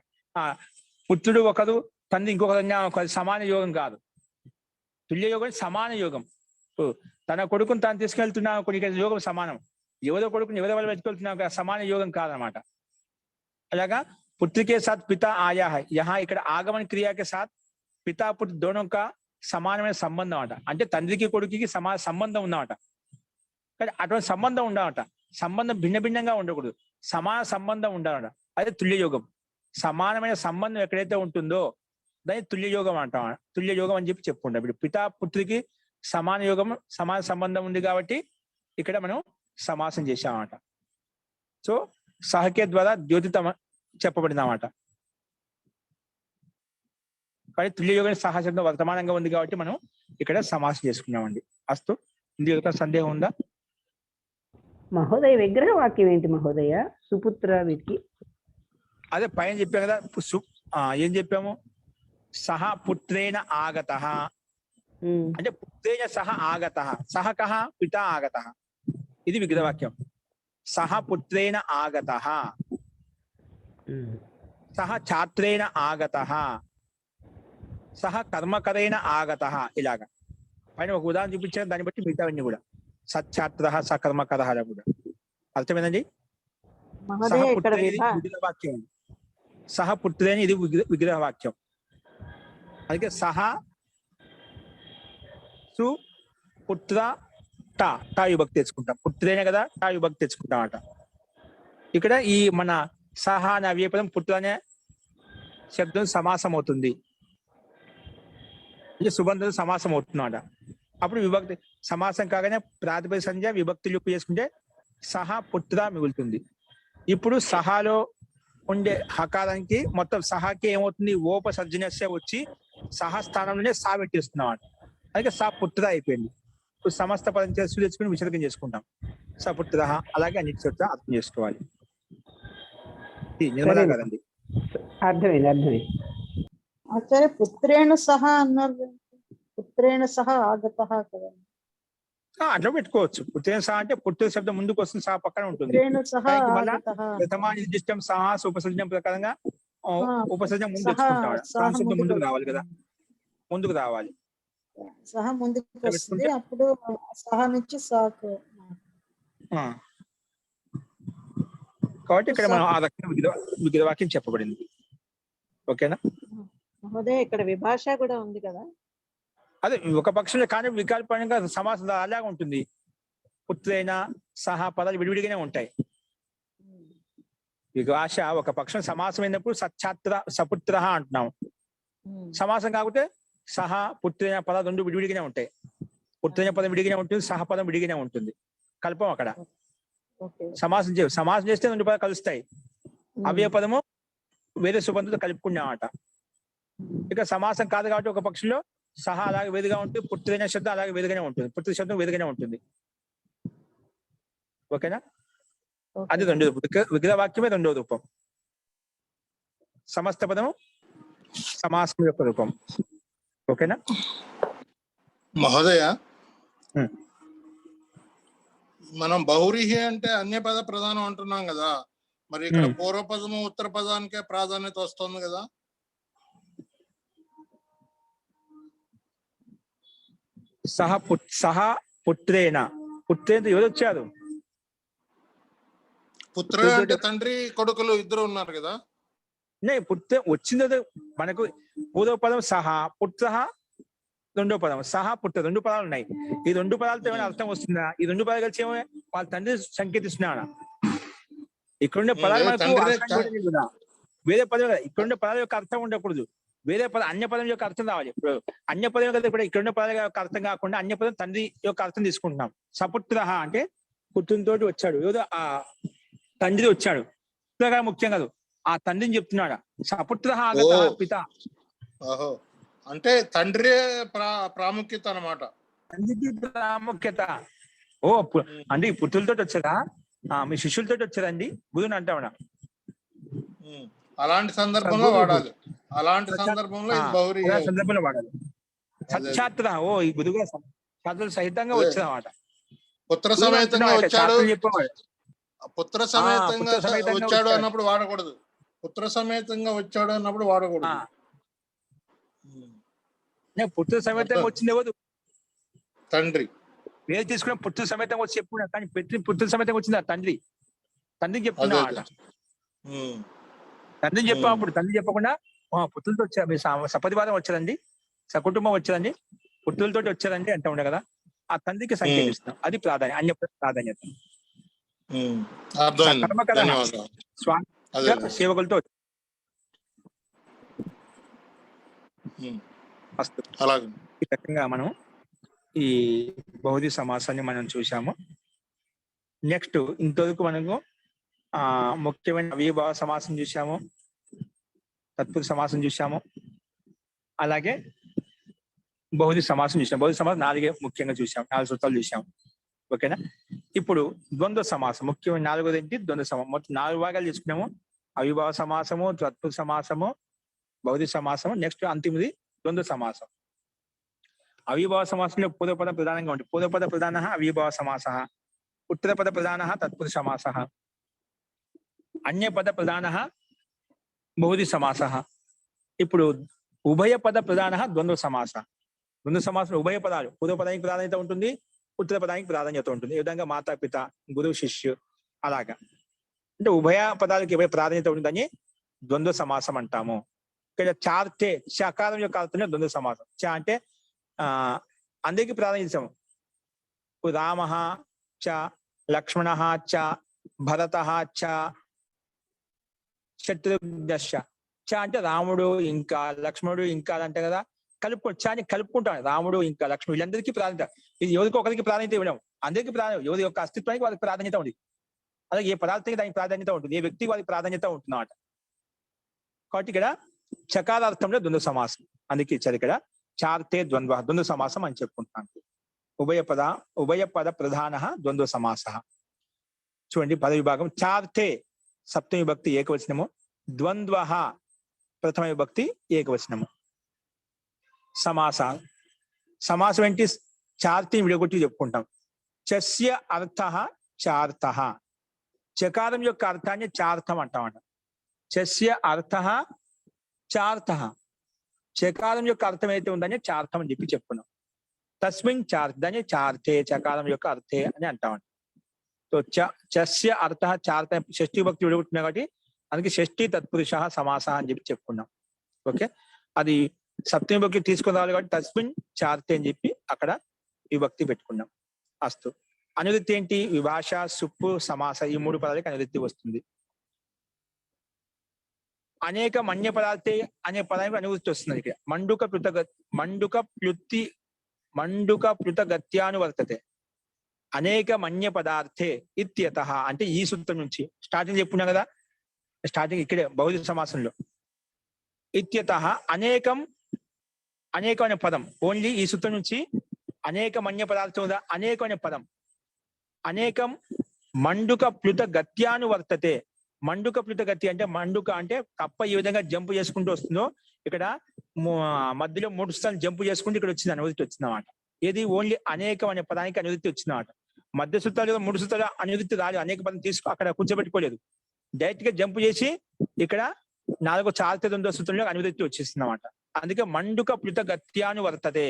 పుత్రుడు ఒకరు, తండ్రి ఇంకొకరు సమాన యోగం కాదు. తుల్య యోగం సమాన యోగం. తన కొడుకుని తాను తీసుకెళ్తున్నా కొన్ని యోగం సమానం. ఎవరో కొడుకుని ఎవరి వల్ల వెతుకెళ్తున్నా సమాన యోగం కాదనమాట. అలాగా पुत्र के साथ पिता आया है, यहाँ ఇక్కడ ఆగమన క్రియకి సాత్ పితా పుత్ర दोनों का సమానమైన సంబంధం అట. అంటే తండ్రికి కొడుకుకి సమాన సంబంధం ఉన్నమాట. కానీ అటువంటి సంబంధం ఉండవట. సంబంధం భిన్న భిన్నంగా ఉండకూడదు, సమాన సంబంధం ఉండాలట. అదే తుల్యయోగం. సమానమైన సంబంధం ఎక్కడైతే ఉంటుందో దాన్ని తుల్యయోగం అంటాం. తుల్యయోగం అని చెప్పుకుంటాం. ఇప్పుడు పితా పుత్రికి సమాన యోగం, సమాన సంబంధం ఉంది కాబట్టి ఇక్కడ మనం సమాసం చేశామన్నమాట. సో సహకే ద్వారా ద్యోతితం చెప్పబడింది అన్నమాట. కానీ తుల్యయోగం సహా శబ్దం వర్తమానంగా ఉంది కాబట్టి మనం ఇక్కడ సమాసం చేసుకున్నామండి. అస్తు, ఇందులో సందేహం ఉందా? మహోదయ విగ్రహ వాక్యం ఏంటి మహోదయ? సుపుత్ర వీటికి అదే పైన చెప్పాం కదా. ఏం చెప్పాము? సహ పుత్రేణ ఆగత అంటే పుత్రేణ సహ ఆగత. సహ కహ పితా ఆగత. ఇది విగ్రహవాక్యం. సహ పుత్రేణ ఆగత, సహ ఛాత్రేణ ఆగత, సహ కర్మకరేణ ఆగత. ఇలాగా పైన ఒక ఉదాహరణ చూపించాను, దాన్ని బట్టి మిగతావన్నీ కూడా సచ్ఛాత్ర సకర్మకర కూడా అర్థమేనండి. సహ పుత్రేణ విగ్రహవాక్యం, సహ పుత్రేణ ఇది విగ్రహవాక్యం. అందుకే సహ సు పుత్ర టా విభక్తి తెచ్చుకుంటాం. పుత్రేనే కదా టా విభక్తి తెచ్చుకుంటాం అట. ఇక్కడ ఈ మన సహ అనే అవ్యయపదం పుత్ర అనే శబ్దం సమాసం అవుతుంది. సుబంధం సమాసం అవుతుందన్నమాట. అప్పుడు విభక్తి సమాసం కాగానే ప్రాతిపదిక సంధ్య విభక్తి లుప్పు చేసుకుంటే సహ పుత్ర మిగులుతుంది. ఇప్పుడు సహాలో ఉండే హకారానికి మొత్తం సహాకి ఏమవుతుంది? ఓపసర్జనస్య వచ్చి సహా స్థానంలోనే సా పెట్టేస్తున్నాం అన్నమాట. అలాగే సా పుత్ర అయిపోయింది. ఇప్పుడు సమస్త పదం చేసి తెచ్చుకుని విసర్గం చేసుకుంటాం. సపుత్ర. అలాగే అన్నిటి చోట్ల అర్థం చేసుకోవాలి. నిర్మలా కదండి. అర్థమైంది. ఆచార్య పుత్రేణ సహా అన్నారు. పుత్రేణ సహా ఆగత కదా, అట్లా పెట్టుకోవచ్చు. పుత్రేణ సహా అంటే పుత్ర శబ్దం ముందుకు వస్తుంది, సహా పక్కన ఉంటుంది. ప్రథమా నిర్దిష్టం సహా ఉపసర్జనం ప్రకారంగా ఉపసర్జనం ముందు తెచ్చుకుంటాం. శబ్దం ముందుకు రావాలి కదా, ముందుకు రావాలి. సహా ముందుకు వస్తుంది, అప్పుడు సహా నుంచి సాకు. కాబట్టి ఇక్కడ మనం ఆ రకంగా విగ్రహవాక్యం చెప్పబడింది. ఓకేనా మహోదయ? ఇక్కడ విభాష కూడా ఉంది కదా. అదే ఒక పక్షంలో కానీ వికల్పంగా సమాసం అలాగే ఉంటుంది. పుత్రైన సహా పదాలు విడివిడిగానే ఉంటాయి. విభాష ఒక పక్షం సమాసం అయినప్పుడు సచ్ఛాత్ర సపుత్ర అంటున్నాం. సమాసం కాకపోతే సహా పుత్రైన పదాలు రెండు విడివిడిగానే ఉంటాయి. పుత్రైన పదం విడిగానే ఉంటుంది, సహ పదం విడిగానే ఉంటుంది. కల్పం అక్కడ. సమాసం చేస్తే రెండు పదాలు కలుస్తాయి. అవ్యయ పదము వేరే సుబంధంతో కలుపుకున్నామట. ఇక సమాసం కాదు కాబట్టి ఒక పక్షంలో సహా అలాగే వేదిగా ఉంటుంది, పుత్రైన శబ్దం అలాగే వేదిగానే ఉంటుంది, పుత్ర శబ్దం వేదిగానే ఉంటుంది. ఓకేనా? అది రెండో రూపం. విగ్రహవాక్యమే రెండో రూపం. సమస్త పదము సమాసం యొక్క రూపం. ఓకేనా మహోదయ? మనం బహురిహి అంటే అన్య పద ప్రధానం అంటున్నాం కదా, మరి ఇక్కడ పూర్వపదము ఉత్తర పదానికే ప్రాధాన్యత వస్తుంది కదా. సహ పుత్రేణ. పుత్రేణ ఎవరు వచ్చారు? పుత్రుడు అంటే తండ్రి కొడుకులు ఇద్దరు ఉన్నారు కదా. పుత్ర వచ్చింది మనకు. పూర్వ పదం సహా, పుత్ర రెండో పదం, సహా పుత్ర, రెండు పదాలు ఉన్నాయి. ఈ రెండు పదాలతో ఏమైనా అర్థం వస్తుందా? ఈ రెండు పదాలు కలిసి ఏమో వాళ్ళ తండ్రి సంకేతిస్తున్నాడు. ఇక్కడుండే పదాలు మనకు వేరే పదం కదా. ఇక్కడుండే పదాల యొక్క అర్థం ఉండకూడదు, వేరే పదం అన్య పదం యొక్క అర్థం రావాలి. ఇప్పుడు అన్య పదం కదా, ఇప్పుడు ఇక్కడున్న పదాల యొక్క అర్థం కాకుండా అన్య పదం తండ్రి యొక్క అర్థం తీసుకుంటున్నాం. సపుత్ర అంటే పుత్రునితో వచ్చాడు, ఏదో ఆ తండ్రి వచ్చాడు. పుత్రగా ముఖ్యం కాదు, ఆ తండ్రిని చెప్తున్నాడు. సపుత్ర పిత అంటే తండ్రి ప్రాముఖ్యత అన్నమాట. తండ్రికి ప్రాముఖ్యత. ఓ అంటే ఈ పుత్రులతో వచ్చారా, మీ శిష్యులతో వచ్చారండి గురుని అంటామన్నా. అలాంటి సందర్భంలో వాడాలి. అలాంటి సందర్భంలో వాడాలి. సచ్ఛాత్ర. ఓ ఈ గురువుగా ఛాత్రులు సహితంగా వచ్చారన్నమాట. పుత్ర సమేతంగా వచ్చాడు, పుత్ర సమేతంగా వచ్చాడు అన్నప్పుడు వాడకూడదు. పుత్ర సమేతంగా వచ్చాడు అన్నప్పుడు వాడకూడదు. పుత్ర సమేతంగా వచ్చింది ఎవరు? తండ్రి. పేరు తీసుకున్న పుత్ర సమేతంగా వచ్చి చెప్పుకున్నా, కానీ పుత్ర సమేతంగా వచ్చింది ఆ తండ్రి. తండ్రికి చెప్తున్నా. తండ్రిని చెప్పినప్పుడు తండ్రి చెప్పకుండా పుత్రులతో వచ్చారు, మీ సపరివారం వచ్చారండి, సకుటుంబం వచ్చారండి, పుత్రులతో వచ్చారండి అంటూ ఉండే కదా. ఆ తండ్రికి సంకేతిస్తున్నాం. అది ప్రాధాన్యత, అన్య ప్రాధాన్యత. స్వామి సేవకులతో ఈ రకంగా మనం ఈ బహుళ సమాసాన్ని మనం చూసాము. నెక్స్ట్ ఇంతవరకు మనకు ముఖ్యమైన అవిభావ సమాసం చూసాము, తత్పురుష సమాసం చూసాము, అలాగే బహుళ సమాసం చూసాం. బహుళ సమాసం 4 ముఖ్యంగా చూసాం, 4 సూత్రాలు చూసాం. ఓకేనా? ఇప్పుడు ద్వంద్వ సమాసం ముఖ్యమైన 4వది ఏంటి? ద్వంద్వ సమాసం. మొత్తం 4 భాగాలు తీసుకున్నాము. అవిభావ సమాసము, తత్పురుష సమాసము, బహుళ సమాసము, నెక్స్ట్ అంతిమది ద్వంద్వ సమాసం. అవిభావ సమాసంలో పూర్వపద ప్రధానంగా ఉంటుంది. పూర్వపద ప్రధాన అవిభావ సమాస, ఉత్తరపద ప్రధాన తత్పురుష సమాస, అన్యపద ప్రధాన బహుళ సమాస. ఇప్పుడు ఉభయ పద ప్రధాన ద్వంద్వ సమాస. ద్వంద్వ సమాసంలో ఉభయ పదాలు, పూర్వపదానికి ప్రాధాన్యత ఉంటుంది, ఉత్తర పదానికి ప్రాధాన్యత ఉంటుంది. ఈ విధంగా మాతాపిత, గురువు, శిష్యు అలాగా. అంటే ఉభయ పదాలకి ఉభయ ప్రాధాన్యత ఉంటుందని ద్వంద్వ సమాసం అంటాము. ఇక్కడ చార్తే చకారం యొక్క అర్థంలో ద్వంద్వ సమాసం. చ అంటే అందరికీ ప్రాధాన్యత ఇస్తాము. రామ చ, లక్ష్మణ చ, భరత చ, శత్రుఘ్నశ్చ. చ అంటే రాముడు ఇంకా లక్ష్మణుడు ఇంకా అంటే కదా, చాని కలుపుకుంటాం. రాముడు ఇంకా లక్ష్మణుడు వీళ్ళందరికీ ప్రాధాన్యత. ఇది ఎవరికి ఒకరికి ప్రాధాన్యత ఇవ్వడం, అందరికీ ప్రాధాన్యత. ఎవరి యొక్క అస్తిత్వానికి వారికి ప్రాధాన్యత ఉంది. అలాగే ఏ పదార్థానికి దానికి ప్రాధాన్యత ఉంటుంది, ఏ వ్యక్తికి వారికి ప్రాధాన్యత ఉంటుంది అన్నమాట. కాబట్టి ఇక్కడ చకారార్థంలో ద్వంద్వ సమాసం అందుకే ఇచ్చారు. ఇక్కడ చార్తే ద్వంద్వ సమాసం అని చెప్పుకుంటున్నాను. ఉభయ పద ప్రధాన ద్వంద్వ సమాస. చూడండి పద విభాగం. చార్తే సప్తమి విభక్తి ఏకవచనము, ద్వంద్వ ప్రథమ విభక్తి ఏకవచనము. సమాసం ఏంటి? చార్తి విడగొట్టి చెప్పుకుంటాం. చస్య అర్థ చార్త. చకారం యొక్క అర్థాన్ని చార్థం అంటామంట. చస్య అర్థ చార్థ. చకారం యొక్క అర్థం అయితే ఉందని చార్థం అని చెప్పి చెప్పుకున్నాం. తస్మిన్ చార్త, దాన్ని చార్తే చకారం యొక్క అర్థే అని అంటామంట. సో చస్య అర్థ చార్త షష్ఠీ భక్తి విడగొట్టినా కాబట్టి అందుకే షష్ఠీ తత్పురుష సమాస అని చెప్పి చెప్పుకున్నాం. ఓకే, అది సప్తమి భక్తి తీసుకుని రావాలి కాబట్టి తస్మిన్ చార్తే అని చెప్పి అక్కడ విభక్తి పెట్టుకున్నాం. అస్తు. అనువృత్తి ఏంటి? విభాష, సుప్పు, సమాస ఈ 3 పదాలకి అనువృత్తి వస్తుంది. అనేక మన్య పదార్థే అనే పదానికి అనువృత్తి వస్తుంది. ఇక్కడ మండుక ప్లుతగత్యానువర్తతే అనేక మన్య పదార్థే ఇత్యతః. అంటే ఈ సూత్రం నుంచి స్టార్టింగ్ చెప్పుకున్నాం కదా, స్టార్టింగ్ ఇక్కడే బహుళ సమాసంలో. ఇత్యతః అనేకం అనే పదం ఓన్లీ ఈ సూత్రం నుంచి అనేక మన్య పదార్థం ఉందా, అనేకం అనే పదం. అనేకం మండుక ప్లుత గత్యానువర్తతే. మండుక ప్లుత గతి అంటే మండుక అంటే కప్ప ఈ విధంగా జంపు చేసుకుంటూ వస్తుందో ఇక్కడ మధ్యలో 3 సార్లు జంపు చేసుకుంటూ ఇక్కడ వచ్చింది, అనువృత్తి వచ్చింది అన్నమాట. ఏది? ఓన్లీ అనేకం అనే పదానికి అనువృత్తి వచ్చింది అన్నమాట. మధ్య సూత్రాలు 3 సూత్రాలు అనువృత్తి రాలేదు, అనేక పదం తీసుకు అక్కడ కూర్చోబెట్టుకోలేదు. డైరెక్ట్ గా జంపు చేసి ఇక్కడ 4వ చార్త ద్వంద్వ సూత్రంలో అనువృత్తి వచ్చేస్తుంది అన్నమాట. అందుకే మండుక ప్లుత గత్యానువర్తతే.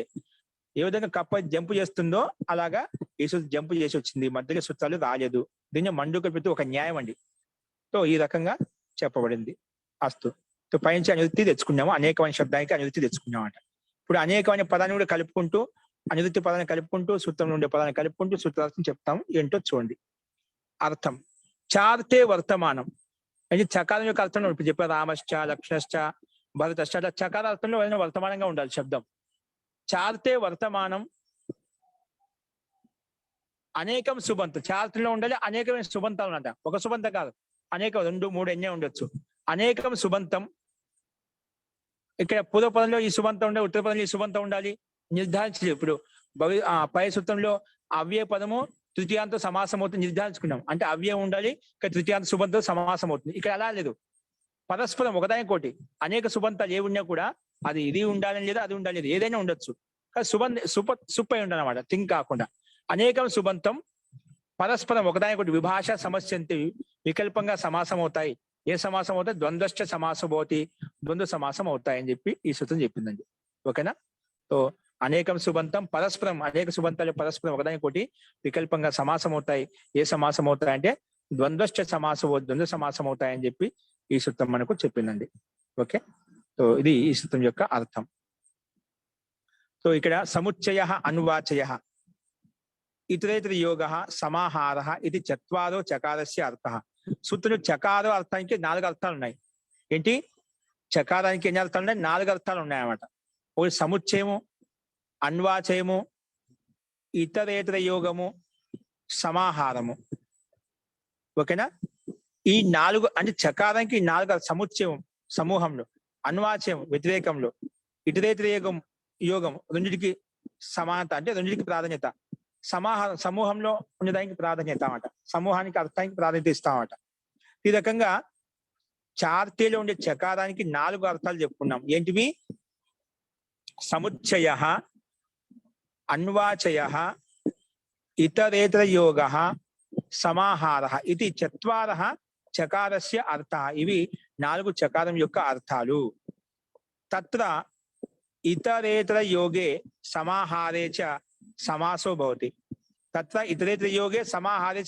ఏ విధంగా కప్ప జంపు చేస్తుందో అలాగా ఈ సూత్రం జంపు చేసి వచ్చింది, మధ్యలో సూత్రాలు రాలేదు. దీన్ని మండుక ప్లుత ఒక న్యాయం అండి. సో ఈ రకంగా చెప్పబడింది. అస్తు. పైనుంచి అనువృత్తి తెచ్చుకున్నాము, అనేకమైన శబ్దానికి అనువృత్తి తెచ్చుకున్నాం అంట. ఇప్పుడు అనేకమైన పదాన్ని కూడా కలుపుకుంటూ, అనువృత్తి పదాన్ని కలుపుకుంటూ, సూత్రంలో ఉండే పదాన్ని కలుపుకుంటూ సూత్రార్థం చెప్తాము. ఏంటో చూడండి. అర్థం. చార్తే వర్తమానం అంటే చకారం యొక్క అర్థంలో ఇప్పుడు చెప్పారు. రామశ్చ, లక్ష్మశ్చ, భరతశ్చ అట్లా చకార అర్థంలో ఏదైనా వర్తమానంగా ఉండాలి శబ్దం. చార్తే వర్తమానం అనేకం సుబంతం. చార్తలో ఉండాలి అనేకమైన సుబంతాలు ఉన్నట. ఒక సుబంతం కాదు, అనేక 2, 3 ఎన్నే ఉండొచ్చు. అనేకం సుబంతం. ఇక్కడ పూర్వ పదంలో ఈ సుబంతం ఉండాలి, ఉత్తర పదంలో ఈ సుబంతం ఉండాలి నిర్ధారించలేదు. ఇప్పుడు పై సూత్రంలో అవ్యయ పదము తృతీయాంత సమాసం అవుతుంది నిర్ధారించుకున్నాం. అంటే అవ్యయం ఉండాలి, ఇక్కడ తృతీయాంత సుబంతం సమాసం అవుతుంది. ఇక్కడ అలా లేదు, పరస్పరం ఒకదానికోటి. అనేక సుబంతాలు ఏ ఉన్నా కూడా అది ఇది ఉండాలని లేదు, అది ఉండాలి లేదు, ఏదైనా ఉండొచ్చు. కానీ సుప్పై ఉండాలన్నమాట, థింక్ కాకుండా. అనేకం సుబంతం పరస్పరం ఒకదానికోటి. విభాష సమస్యంతి వికల్పంగా సమాసం అవుతాయి. ఏ సమాసం అవుతాయి? ద్వంద్వశ్చ సమాసం అవుతాయి, ద్వంద్వ సమాసం అవుతాయి అని చెప్పి ఈ సూత్రం చెప్పిందండి. ఓకేనా? సో అనేకం సుబంతం పరస్పరం, అనేక సుబంతాలు పరస్పరం ఒకదానికోటి వికల్పంగా సమాసం అవుతాయి. ఏ సమాసం అవుతాయి అంటే ద్వంద్వశ్చ ద్వంద్వ సమాసం అవుతాయని చెప్పి ఈ సూత్రం మనకు చెప్పిందండి. ఓకే, సో ఇది ఈ సూత్రం యొక్క అర్థం. సో ఇక్కడ సముచ్చయ అన్వాచయ ఇతరేతర యోగ సమాహార ఇది 4 చకారస్య అర్థ. సూత్రం చకార అర్థానికి 4 అర్థాలు ఉన్నాయి. ఏంటి? చకారానికి ఎన్ని అర్థాలు ఉన్నాయి? 4 అర్థాలు ఉన్నాయన్నమాట. ఒకటి సముచ్చయము, అన్వాచయము, ఇతరేతర యోగము, సమాహారము. ఓకేనా? ఈ 4 అంటే చకారానికి 4 సముచ్చయం సమూహంలో, అన్వాచయం వ్యతిరేకంలో, ఇతరేతర యోగం యోగం రెండిటికి సమానత అంటే రెండిటికి ప్రాధాన్యత. సమూహంలో ఉండడానికి ప్రాధాన్యత అన్నమాట. సమూహానికి అర్థానికి ప్రాధాన్యత ఇస్తామన్నమాట. ఈ రకంగా చార్తీలో ఉండే చకారానికి 4 అర్థాలు చెప్పుకున్నాం. ఏంటివి? సముచ్చయ, అన్వాచయ, ఇతరేతర యోగ, సమాహార ఇది 4 చకారస్య అర్థ. ఇవి 4 చకారం యొక్క అర్థాలు. తత్ర ఇతరేతర యోగే సమాహారే చ సమాసో భవతి. తత్ర ఇతరేతర యోగే సమాహారే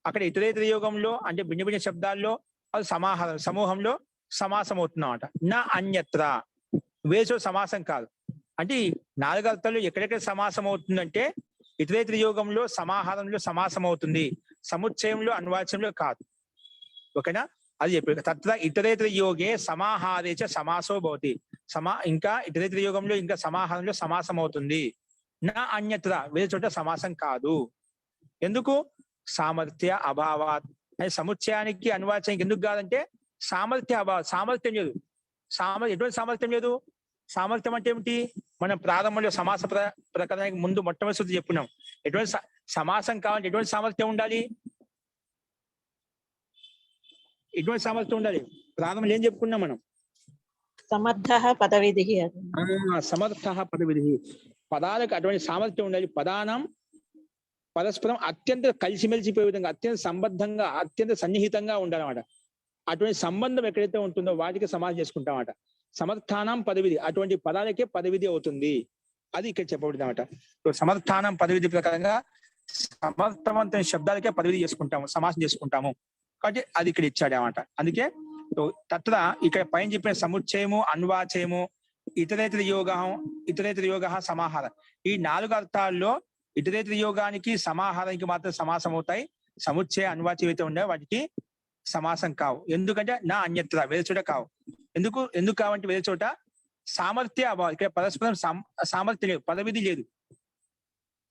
అక్కడ ఇతరేతర యోగంలో అంటే భిన్న భిన్న శబ్దాల్లో అది సమాహారం, సమూహంలో సమాసం అవుతున్నమాట. నా అన్యత్ర వేసో సమాసం కాదు. అంటే 4 అర్థాలు ఎక్కడెక్కడ సమాసం అవుతుందంటే ఇతరేతర యోగంలో సమాహారంలో సమాసం అవుతుంది, సముచ్చయంలో అన్వాచ్యంలో కాదు. ఓకేనా? అది చెప్పారు. తత్ర ఇతరేతర యోగే సమాహారే చ సమాసో భవతి. ఇంకా ఇతరేతర యోగంలో ఇంకా సమాహారంలో సమాసం అవుతుంది. నా అన్యత్ర వేరే చోట సమాసం కాదు. ఎందుకు? సామర్థ్య అభావాత్. అది సముచ్చయానికి అన్వాచ్యానికి ఎందుకు కాదంటే సామర్థ్య అభావం, సామర్థ్యం లేదు. ఎటువంటి సామర్థ్యం లేదు? సామర్థ్యం అంటే ఏమిటి? మనం ప్రారంభంలో సమాస ప్రకరణానికి ముందు మొట్టమొదటి చెప్పుకున్నాం. ఎటువంటి సమాసం కావాలంటే ఎటువంటి సామర్థ్యం ఉండాలి? ఎటువంటి సామర్థ్యం ఉండాలి? ప్రారంభంలో ఏం చెప్పుకున్నాం మనం? సమర్థ పదవిధి. సమర్థ పదవిధి. పదాలకు అటువంటి సామర్థ్యం ఉండాలి. పదానం పరస్పరం అత్యంత కలిసిమెలిసిపోయే విధంగా, అత్యంత సంబద్ధంగా, అత్యంత సన్నిహితంగా ఉండాలన్నమాట. అటువంటి సంబంధం ఎక్కడైతే ఉంటుందో వాటికి సమాసం చేసుకుంటామట. సమర్థానం పదవిధి, అటువంటి పదాలకే పదవిధి అవుతుంది. అది ఇక్కడ చెప్పబడింది అనమాట. సమర్థానం పదవిధి ప్రకారంగా సమర్థవంతమైన శబ్దాలకే పదవిధి చేసుకుంటాము, సమాసం చేసుకుంటాము. కాబట్టి అది ఇక్కడ ఇచ్చాడు అనమాట. అందుకే తత్ర ఇక్కడ పైన చెప్పిన సముచ్చయము, అన్వాచయము, ఇతరేతర యోగ సమాహారం, ఈ 4 అర్థాల్లో ఇతరేతర యోగానికి సమాహారానికి మాత్రం సమాసం అవుతాయి. సముచ్చయ అన్వాచయం అయితే ఉండే వాటికి సమాసం కావు. ఎందుకంటే నా అన్యత్ర వేరే చోట కావు. ఎందుకు కావంటే వేరే చోట సామర్థ్య అభావం, ఇక్కడ పరస్పరం సామర్థ్యం లేదు, పదవిధి లేదు,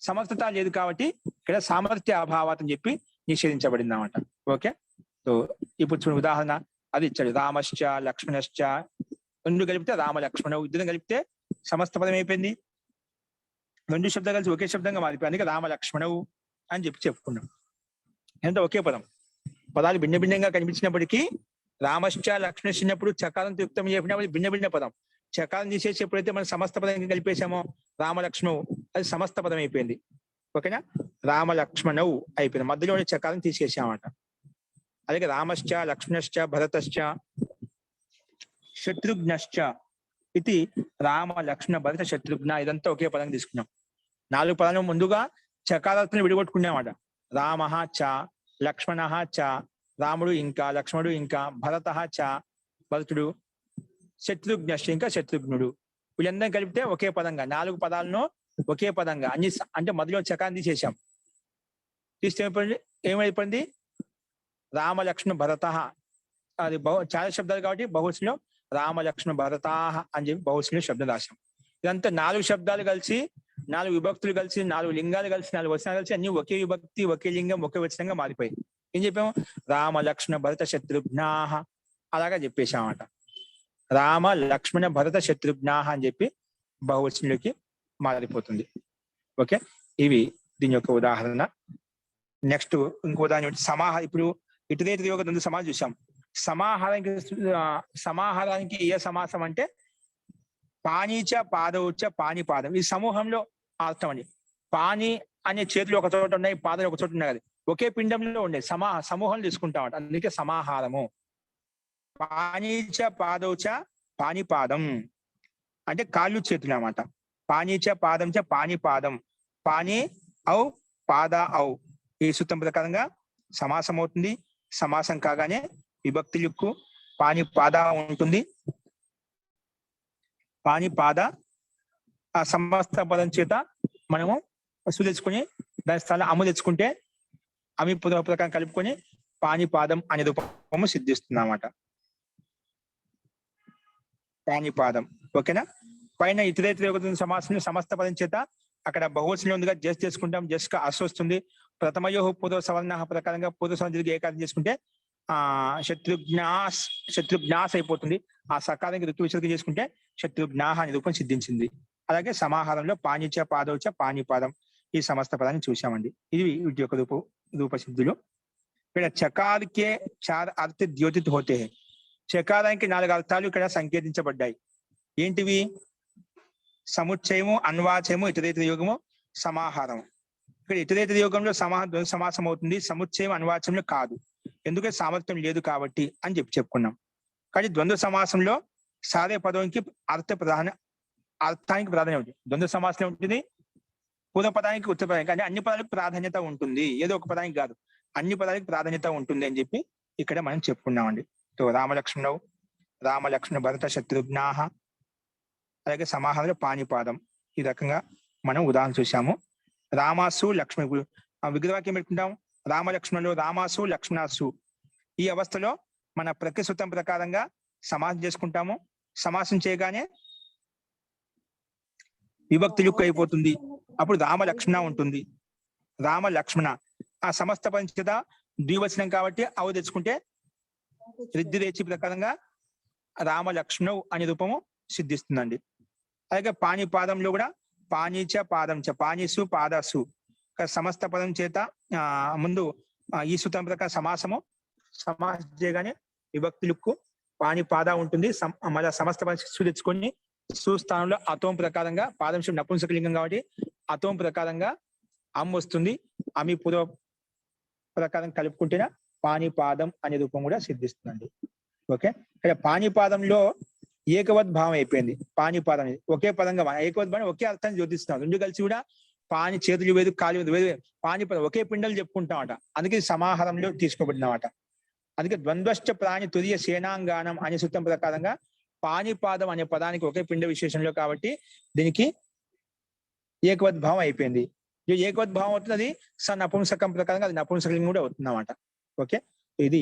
సమర్థత లేదు. కాబట్టి ఇక్కడ సామర్థ్య అభావాత్ అని చెప్పి నిషేధించబడింది అన్నమాట. ఓకే, సో ఇప్పుడు చూడండి ఉదాహరణ అది ఇచ్చాడు. రామశ్చ లక్ష్మణశ్చ, 2 కలిపితే రామ లక్ష్మణ, ఇద్దరు కలిపితే సమస్త పదం అయిపోయింది. 2 శబ్దాలు కలిసి ఒకే శబ్దంగా మారిపోయి, అందుకే రామ లక్ష్మణవు అని చెప్పుకున్నాం. ఎంత ఒకే పదం, పదాలు భిన్న భిన్నంగా కనిపించినప్పటికీ రామశ్చ లక్ష్మణించినప్పుడు చకారం యుక్తం చెప్పినప్పుడు భిన్న భిన్న పదం. చకారం తీసేసి ఎప్పుడైతే మనం సమస్త పదం కలిపేసామో రామలక్ష్మణవు, అది సమస్త పదం అయిపోయింది. ఓకేనా? రామలక్ష్మణవు అయిపోయింది, మధ్యలో చకారం తీసేసామట. అలాగే రామశ్చ లక్ష్మణశ్చ భరతశ్చ శత్రుఘ్నశ్చ ఇది రామ లక్ష్మణ భరత శత్రుఘ్న, ఇదంతా ఒకే పదం తీసుకున్నాం. 4 పదాలను ముందుగా చకారాలను విడగొట్టుకున్నామట. రామ చ, లక్ష్మణ చ, రాముడు ఇంకా, లక్ష్మణుడు ఇంకా, భరత చ భరతుడు, శత్రుఘ్నశ్చ ఇంకా శత్రుఘ్నుడు. వీళ్ళందరం కలిపితే ఒకే పదంగా 4 పదాలను ఒకే పదంగా అన్ని అంటే మధ్యలో చకారం తీసేసాం. తీస్తే ఏమైపోయింది? రామ లక్ష్మణ భరత, అది చాలా శబ్దాలు కాబట్టి బహుశలో రామ లక్ష్మణ భరతాహ అని చెప్పి బహుశలో శబ్దం రాశాం. ఇదంతా 4 శబ్దాలు కలిసి, 4 విభక్తులు కలిసి, 4 లింగాలు కలిసి, 4 వచనాలు కలిసి అన్ని ఒకే విభక్తి, ఒకే లింగం, ఒకే వచనంగా మారిపోయాయి. ఏం చెప్పాము? రామ లక్ష్మణ భరత శత్రుఘ్నాహ అలాగా చెప్పేశామట. రామ లక్ష్మణ భరత శత్రుఘ్నాహ అని చెప్పి బహువచనంలోకి మారిపోతుంది. ఓకే, ఇవి దీని యొక్క ఉదాహరణ. నెక్స్ట్ ఇంకో ఉదాహరణ ఇప్పుడు ఇతరేతర యోగ ద్వంద్వ సమాసం చూసాం. సమాహారానికి ఏ సమాసం అంటే పానీచ పాదౌచ పానిపాదం, ఈ సమూహంలో అర్థం అండి. పాని అనే చేతులు ఒక చోట ఉన్నాయి, పాదాలు ఒక చోట ఉన్నాయి కదా, ఒకే పిండంలో ఉండే సమూహం తీసుకుంటామట, అందుకే సమాహారము. పానీచ పాదౌచ పానిపాదం అంటే కాళ్ళు చేతులు అన్నమాట. పానీచ పాదం చ పానిపాదం, పాని ఔ పాద ఔ, ఈ సూత్రం ప్రకారంగా సమాసం అవుతుంది. సమాసం కాగానే విభక్తి యుక్కు పానిపాద ఉంటుంది. పానిపాద ఆ సమస్త పదం చేత మనము వస్తువు తెచ్చుకొని దాని స్థానం అమ్ము తెచ్చుకుంటే అమి ప్రకారం కలుపుకొని పానిపాదం అనే రూపము సిద్ధిస్తుంది అన్నమాట. పానిపాదం. ఓకేనా? పైన ఇతరేతర యోగ సమాసం సమస్త పదం చేత అక్కడ బహువచనం ఉందిగా జస్ట్ చేసుకుంటాం. జస్ట్ గా అస్ వస్తుంది. ప్రథమయో పూర్వ సవర్ణ ప్రకారంగా పూర్వ సవర్ణ ఏకాదం చేసుకుంటే శత్రుఘ్నాస్ అయిపోతుంది. ఆ సకారానికి ఋతు విసర్గ చేసుకుంటే శత్రుఘ్నాహ అనే రూపం సిద్ధించింది. అలాగే సమాహారంలో పాణిచ పాదౌచ పాణిపాదం ఈ సమస్త పదాన్ని చూసామండి. ఇది వీటి యొక్క రూప సిద్ధులు. ఇక్కడ చకార్కే 4 అర్థ ద్యోతిత్ హోతే హై. చకారానికి 4 అర్థాలు ఇక్కడ సంకేతించబడ్డాయి. ఏంటివి? సముచ్చయము, అన్వాచయము, ఇతరేతర యోగము, సమాహారము. ఇక్కడ ఇతరేతర యోగంలో సమాసం అవుతుంది, సముచ్చయం అన్వాచంలో కాదు. ఎందుకంటే సామర్థ్యం లేదు కాబట్టి అని చెప్పుకున్నాం. కానీ ద్వంద్వ సమాసంలో సారే పదంకి అర్థానికి ప్రాధాన్యత ఉంటుంది. ద్వంద్వ సమాసంలో ఉంటుంది పూర్వ పదానికి ఉత్తర పదానికి, అంటే అన్ని పదాలకు ప్రాధాన్యత ఉంటుంది, ఏదో ఒక పదానికి కాదు, అన్ని పదాలకు ప్రాధాన్యత ఉంటుంది అని చెప్పి ఇక్కడ మనం చెప్పుకున్నామండి. రామలక్ష్మణ భరత శత్రుఘ్నాహ, అలాగే సమాహారంలో పాణిపాదం. ఈ రకంగా మనం ఉదాహరణ చూసాము. రామాసు లక్ష్మణ విగ్రహవాక్యం పెట్టుకుంటాం. రామలక్ష్మణులు, రామాసు లక్ష్మణాసు. ఈ అవస్థలో మన ప్రకృతి సూత్రం ప్రకారంగా సమాసం చేసుకుంటాము. సమాసం చేయగానే విభక్తి యుక్కు అయిపోతుంది. అప్పుడు రామ లక్ష్మణ ఉంటుంది. రామ లక్ష్మణ ఆ సమస్త పంచత ద్వివచనం కాబట్టి అవి తెచ్చుకుంటే రిద్ధి రేచి ప్రకారంగా రామ లక్ష్మణవు అనే రూపము సిద్ధిస్తుందండి. అలాగే పాణిపాదంలో కూడా పాణిచ పాదం చ, పాణిసు పాదసు సమస్త పదం చేత ముందు ఈ సూత్రం ప్రకారం సమాసం చేయగానే విభక్తి లుక్కు పాణిపాద ఉంటుంది. మళ్ళీ సమస్త పదం తెచ్చుకొని సుస్థానంలో అతోం ప్రకారంగా పాదంశం నపుంసకలింగం కాబట్టి అతోం ప్రకారంగా అమ్ వస్తుంది. అమి పూర్వ ప్రకారం కలుపుకుంటేనే పాణిపాదం అనే రూపం కూడా సిద్ధిస్తుందండి. ఓకే, ఇక్కడ పాణిపాదంలో ఏకవద్భావం అయిపోయింది. పాణిపాదం అనేది ఒకే పదంగా ఏకవద్భావం ఒకే అర్థాన్ని జ్యోతిస్తున్నాం. రెండు కలిసి కూడా పాని చేతులు వేదు కాలు వేదు పాణిపదం ఒకే పిండలు చెప్పుకుంటామట. అందుకే సమాహారంలో తీసుకోబడినమాట. అందుకే ద్వంద్వశ్చ ప్రాణి తురియ సేనాంగానం అనే సూత్రం ప్రకారంగా పాణిపాదం అనే పదానికి ఒకే పిండ విశేషంలో కాబట్టి దీనికి ఏకవద్భావం అయిపోయింది. ఏకవద్భావం అవుతుంది, నపుంసకం ప్రకారంగా అది నపుంసకలింగం కూడా అవుతుంది అన్నమాట. ఓకే, ఇది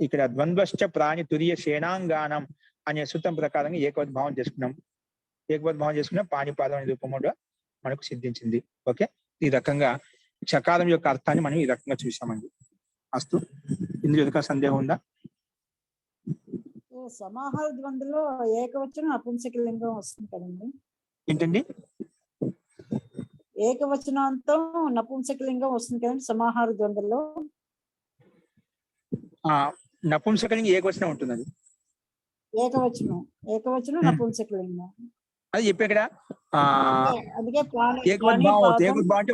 ఇక్కడ ద్వంద్వశ్చ ప్రాణి తురియ సేనాంగానం అనే సూత్రం ప్రకారంగా ఏకవద్భావం చేసుకున్నాం. ఏకవద్భావం చేసుకున్నాం, పాణిపాదం అనే రూపం కూడా మనకు సిద్ధించింది. ఓకే, ఈ రకంగా చకారం యొక్క అర్థాన్ని మనం ఈ రకంగా చూసామండి. అస్తు, ఇందులో ఎదుక సందేహం ఉందా? సమాహార ద్వంద్వలో ఏకవచనం నపుంసకలింగం వస్తుంది కదండి. ఏంటండి? ఏకవచనంతో నపుంసకలింగం వస్తుంది కదండి సమాహార ద్వంద్వలో. నపుంసకలింగం ఏకవచనం ఉంటుంది. అది ఏకవచనం నపుంసకలింగం అది చెప్పే ఇక్కడ అందుకే ఏకవద్భావం అవుతుంది. ఏకవద్భావం అంటే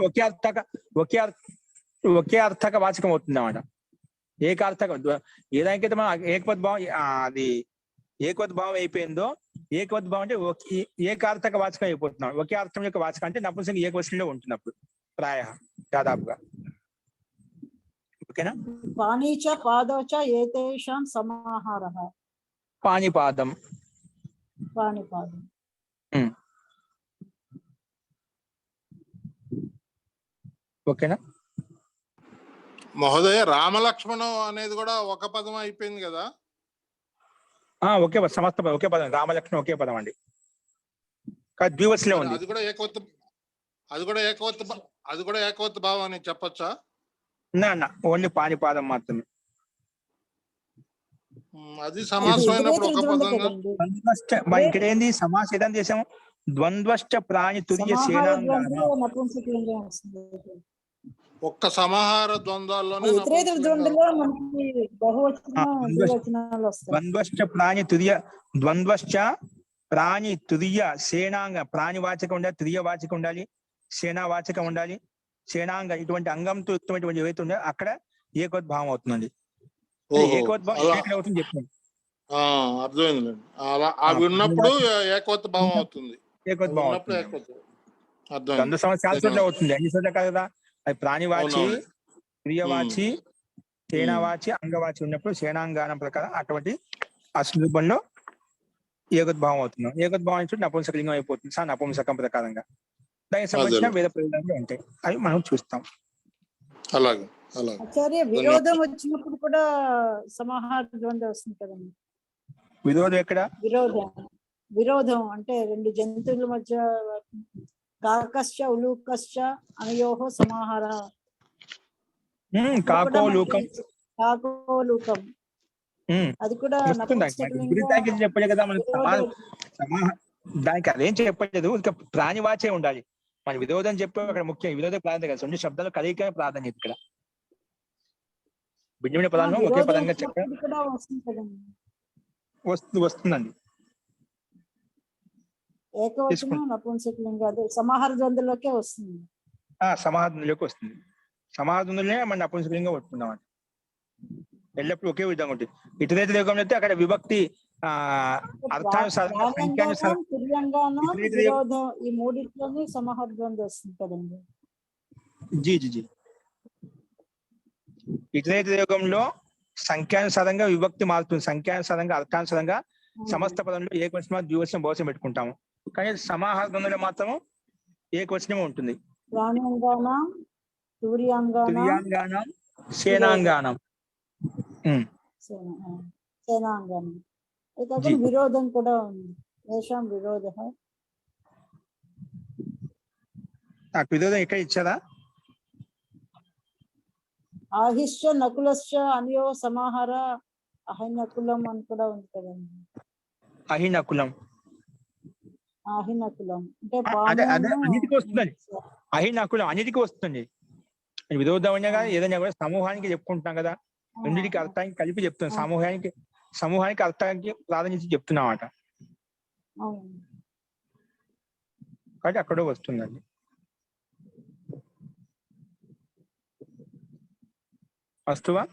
ఒకే అర్థక వాచకం అవుతుంది అన్నమాట. ఏకార్థక ఏదానికైతే మనం ఏకవద్భావం అది ఏకవద్భావం అయిపోయిందో ఏకవద్భావం అంటే ఏకార్థక వాచకం అయిపోతున్నాం. ఒకే అర్థం యొక్క వాచకం అంటే నపుంసకం ఏకవచనంలో ఉంటున్నప్పుడు ప్రాయ దాదాపుగా. ఓకేనా? పాణీచ పాదోచ ఏతేషాం సమాహారః పాణిపాదం. ఓకేనా మహోదయ? రామలక్ష్మణం అనేది కూడా ఒక పదం అయిపోయింది కదా? ఒకే సమస్త పదం ఒకే పదం. రామలక్ష్మణం ఒకే పదం అండి, ద్వివచనం ఉంది. అది కూడా ఏకవత్ భావం అని చెప్పొచ్చా? ఓన్లీ పాణిపాదం మాత్రమే. అది సమాసం అయినప్పుడు ఒక పదంగా. ఇక్కడ ఏంది సమాసం ఏదైనా చేసాము? ద్వంద్వశ్చ ప్రాణి తురియ సేనాంగానం. ఒక్క సమాహార ద్వంద్వాల్లోనే ద్వంద్వశ్చ ప్రాణి తురియ సేనాంగ. ప్రాణివాచకం ఉండాలి, తురియ వాచకం ఉండాలి, సేనా వాచకం ఉండాలి, సేనాంగ ఇటువంటి అంగంతో యుక్తమైనటువంటి ఏవైతే ఉందో అక్కడ ఏకోద్భావం అవుతుందండి. ఏకోద్భావం ఎక్కడ అవుతుంది చెప్పండి. అర్థమైంది. అవి ఉన్నప్పుడు ఏకోద్భావం అవుతుంది. ఏకోద్భావం ద్వంద్వ సంవత్సరాలు అవుతుంది, అన్ని చోట్ల కదా. అది ప్రాణివాచి, ప్రియవాచి, సేనావాచి, అంగవాచి ఉన్నప్పుడు సేనాంగానం ప్రకారం అటువంటి అశ్రూపంలో ఏకోద్భావం అవుతుంది. ఏకోద్భావం చూసి నపుంసకలింగం అయిపోతుంది నపుంసకం ప్రకారంగా. దానికి సంబంధించిన వేద ప్రయోజనాలు ఉంటాయి, అవి మనం చూస్తాం. అలాగే విరోధం వచ్చినప్పుడు కూడా సమాహార ద్వంద్వ వస్తుంది కదండి. విరోధం ఎక్కడ? విరోధం అంటే రెండు జంతువుల మధ్య కాకశ్చ ఉలూకశ్చ అనయోహో సమాహార. కాకోలూకం అది కూడా చెప్పలే కదా మనకి. దానికి అదేం చెప్పలేదు, ఇక ప్రాణివాచే ఉండాలి. మన విరోధం చెప్పే అక్కడ ముఖ్యం, విరోధ ప్రాధాన్యత కదా, రెండు శబ్దాలు కలిగిక ప్రాధాన్యత ఇక్కడ. భిన్న భిన్న పదాలను ఒకే విరోధం పదంగా చెప్ప వచ్చినప్పుడు కూడా వస్తుంది కదండి. వస్తుందండి. ఏకవచనం నపుంసకలింగం అదే సమాహార ద్వంద్వలోకే వస్తుంది. సమాహారంలోకి వస్తుంది. సమాహారంలోనే మన నపుంసకలింగం పట్టుకున్నాం అండి. ఎల్లప్పుడూ ఒకే విధంగా ఉంటుంది. ఇతరేత యోగం అయితే అక్కడ విభక్తి అర్థానుసారంగా సంఖ్యానుసారం తుల్యంగానం విరోధం ఈ మూడిట్లోనే సమాహార ద్వంద్వం వస్తుంది కదండి. జీ ఇతరేత యోగంలో సంఖ్యానుసారంగా విభక్తి మారుతుంది, సంఖ్యానుసారంగా అర్థానుసారంగా సమస్త పదంలో ఏకవచనం ద్వివచనం బహువచనం పెట్టుకుంటాము. కానీ సమాహార ద్వంద్వలో మాత్రము ఏకవచనమే ఉంటుంది. ప్రాణ్యంగానం తుల్యాంగానం సేనాంగానం సేనాంగానం కాకుండా విరోధం కూడా ఉంది. ఏషాం విరోధ నాకు విరోధం ఎక్కడ ఇచ్చారా? ఆహిష్ట నకులశ్చ అన్యో సమాహార అహినకులం అని కూడా ఉంది కదండి. అహినకులం అంటే అన్నిటికీ వస్తుందండి. అహినకులం అన్నిటికీ వస్తుంది. విరోధం అయినా కానీ ఏదైనా కూడా సమూహానికి చెప్పుకుంటున్నాం కదా, రెండింటికి అర్థానికి కలిపి చెప్తున్నాం. సమూహానికి అర్థానికి ప్రాధాన్యత చెప్తున్నామాట. కాబట్టి అక్కడ వస్తుందండి. వస్తువా?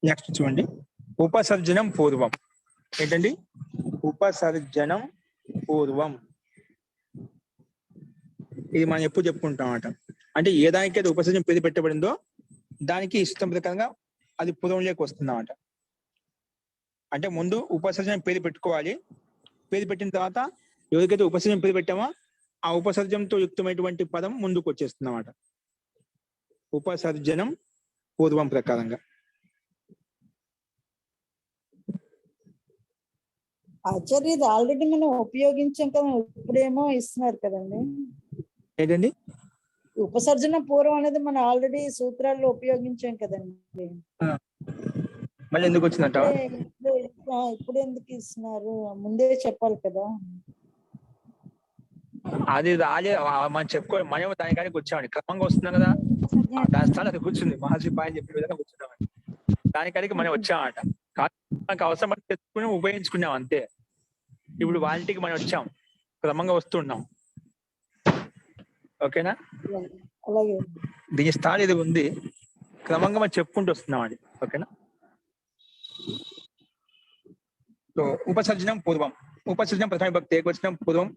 నెక్స్ట్ చూడండి, ఉపసర్జనం పూర్వం. ఏంటండి ఉపసర్జనం పూర్వం? ఇది మనం ఎప్పుడు చెప్పుకుంటాం అన్నమాట. అంటే ఏ దానికైతే ఉపసర్జనం పేరు పెట్టబడిందో దానికి ఇష్టం ప్రకారంగా అది పూర్వంలోకి వస్తుందన్నమాట. అంటే ముందు ఉపసర్జనం పేరు పెట్టుకోవాలి. పేరు పెట్టిన తర్వాత ఎవరికైతే ఉపసర్జనం పేరు పెట్టామో ఆ ఉపసర్జనంతో యుక్తమైనటువంటి పదం ముందుకు వచ్చేస్తుంది అన్నమాట. ఉపసర్జనం పూర్వం ప్రకారంగా. ఆచార్య ఇది ఆల్రెడీ మనం ఉపయోగించాం కదా, ఇప్పుడేమో ఇస్తున్నారు కదండి. ఏంటండి ఉపసర్జన పూర్వం అనేది మనం ఆల్రెడీ సూత్రాల్లో ఉపయోగించాం కదండి. మళ్ళీ ఎందుకు వచ్చిందంట? ఇప్పుడు ఎందుకు ఇస్తున్నారు? ముందే చెప్పాలి కదా. అది రాలే, మనం చెప్పుకో, మనం దానికానికి వచ్చామండి. క్రమంగా వస్తున్నాం కదా, దాని స్థానం అది కూర్చుంది. మహర్షి పాయని చెప్పిన విధంగా కూర్చున్నామండి. దానికానికి మనం వచ్చామట. మనకు అవసరం తెచ్చుకుని ఉపయోగించుకున్నాం అంతే. ఇప్పుడు వాటికి మనం వచ్చాం, క్రమంగా వస్తున్నాం. ఓకేనా? దీని స్థాయి ఇది ఉంది, క్రమంగా మనం చెప్పుకుంటూ వస్తున్నాం అండి. ఓకేనా? సో ఉపసర్జనం పూర్వం, ఉపసర్జనం ప్రథమ విభక్తి ఏకవచనం, పూర్వం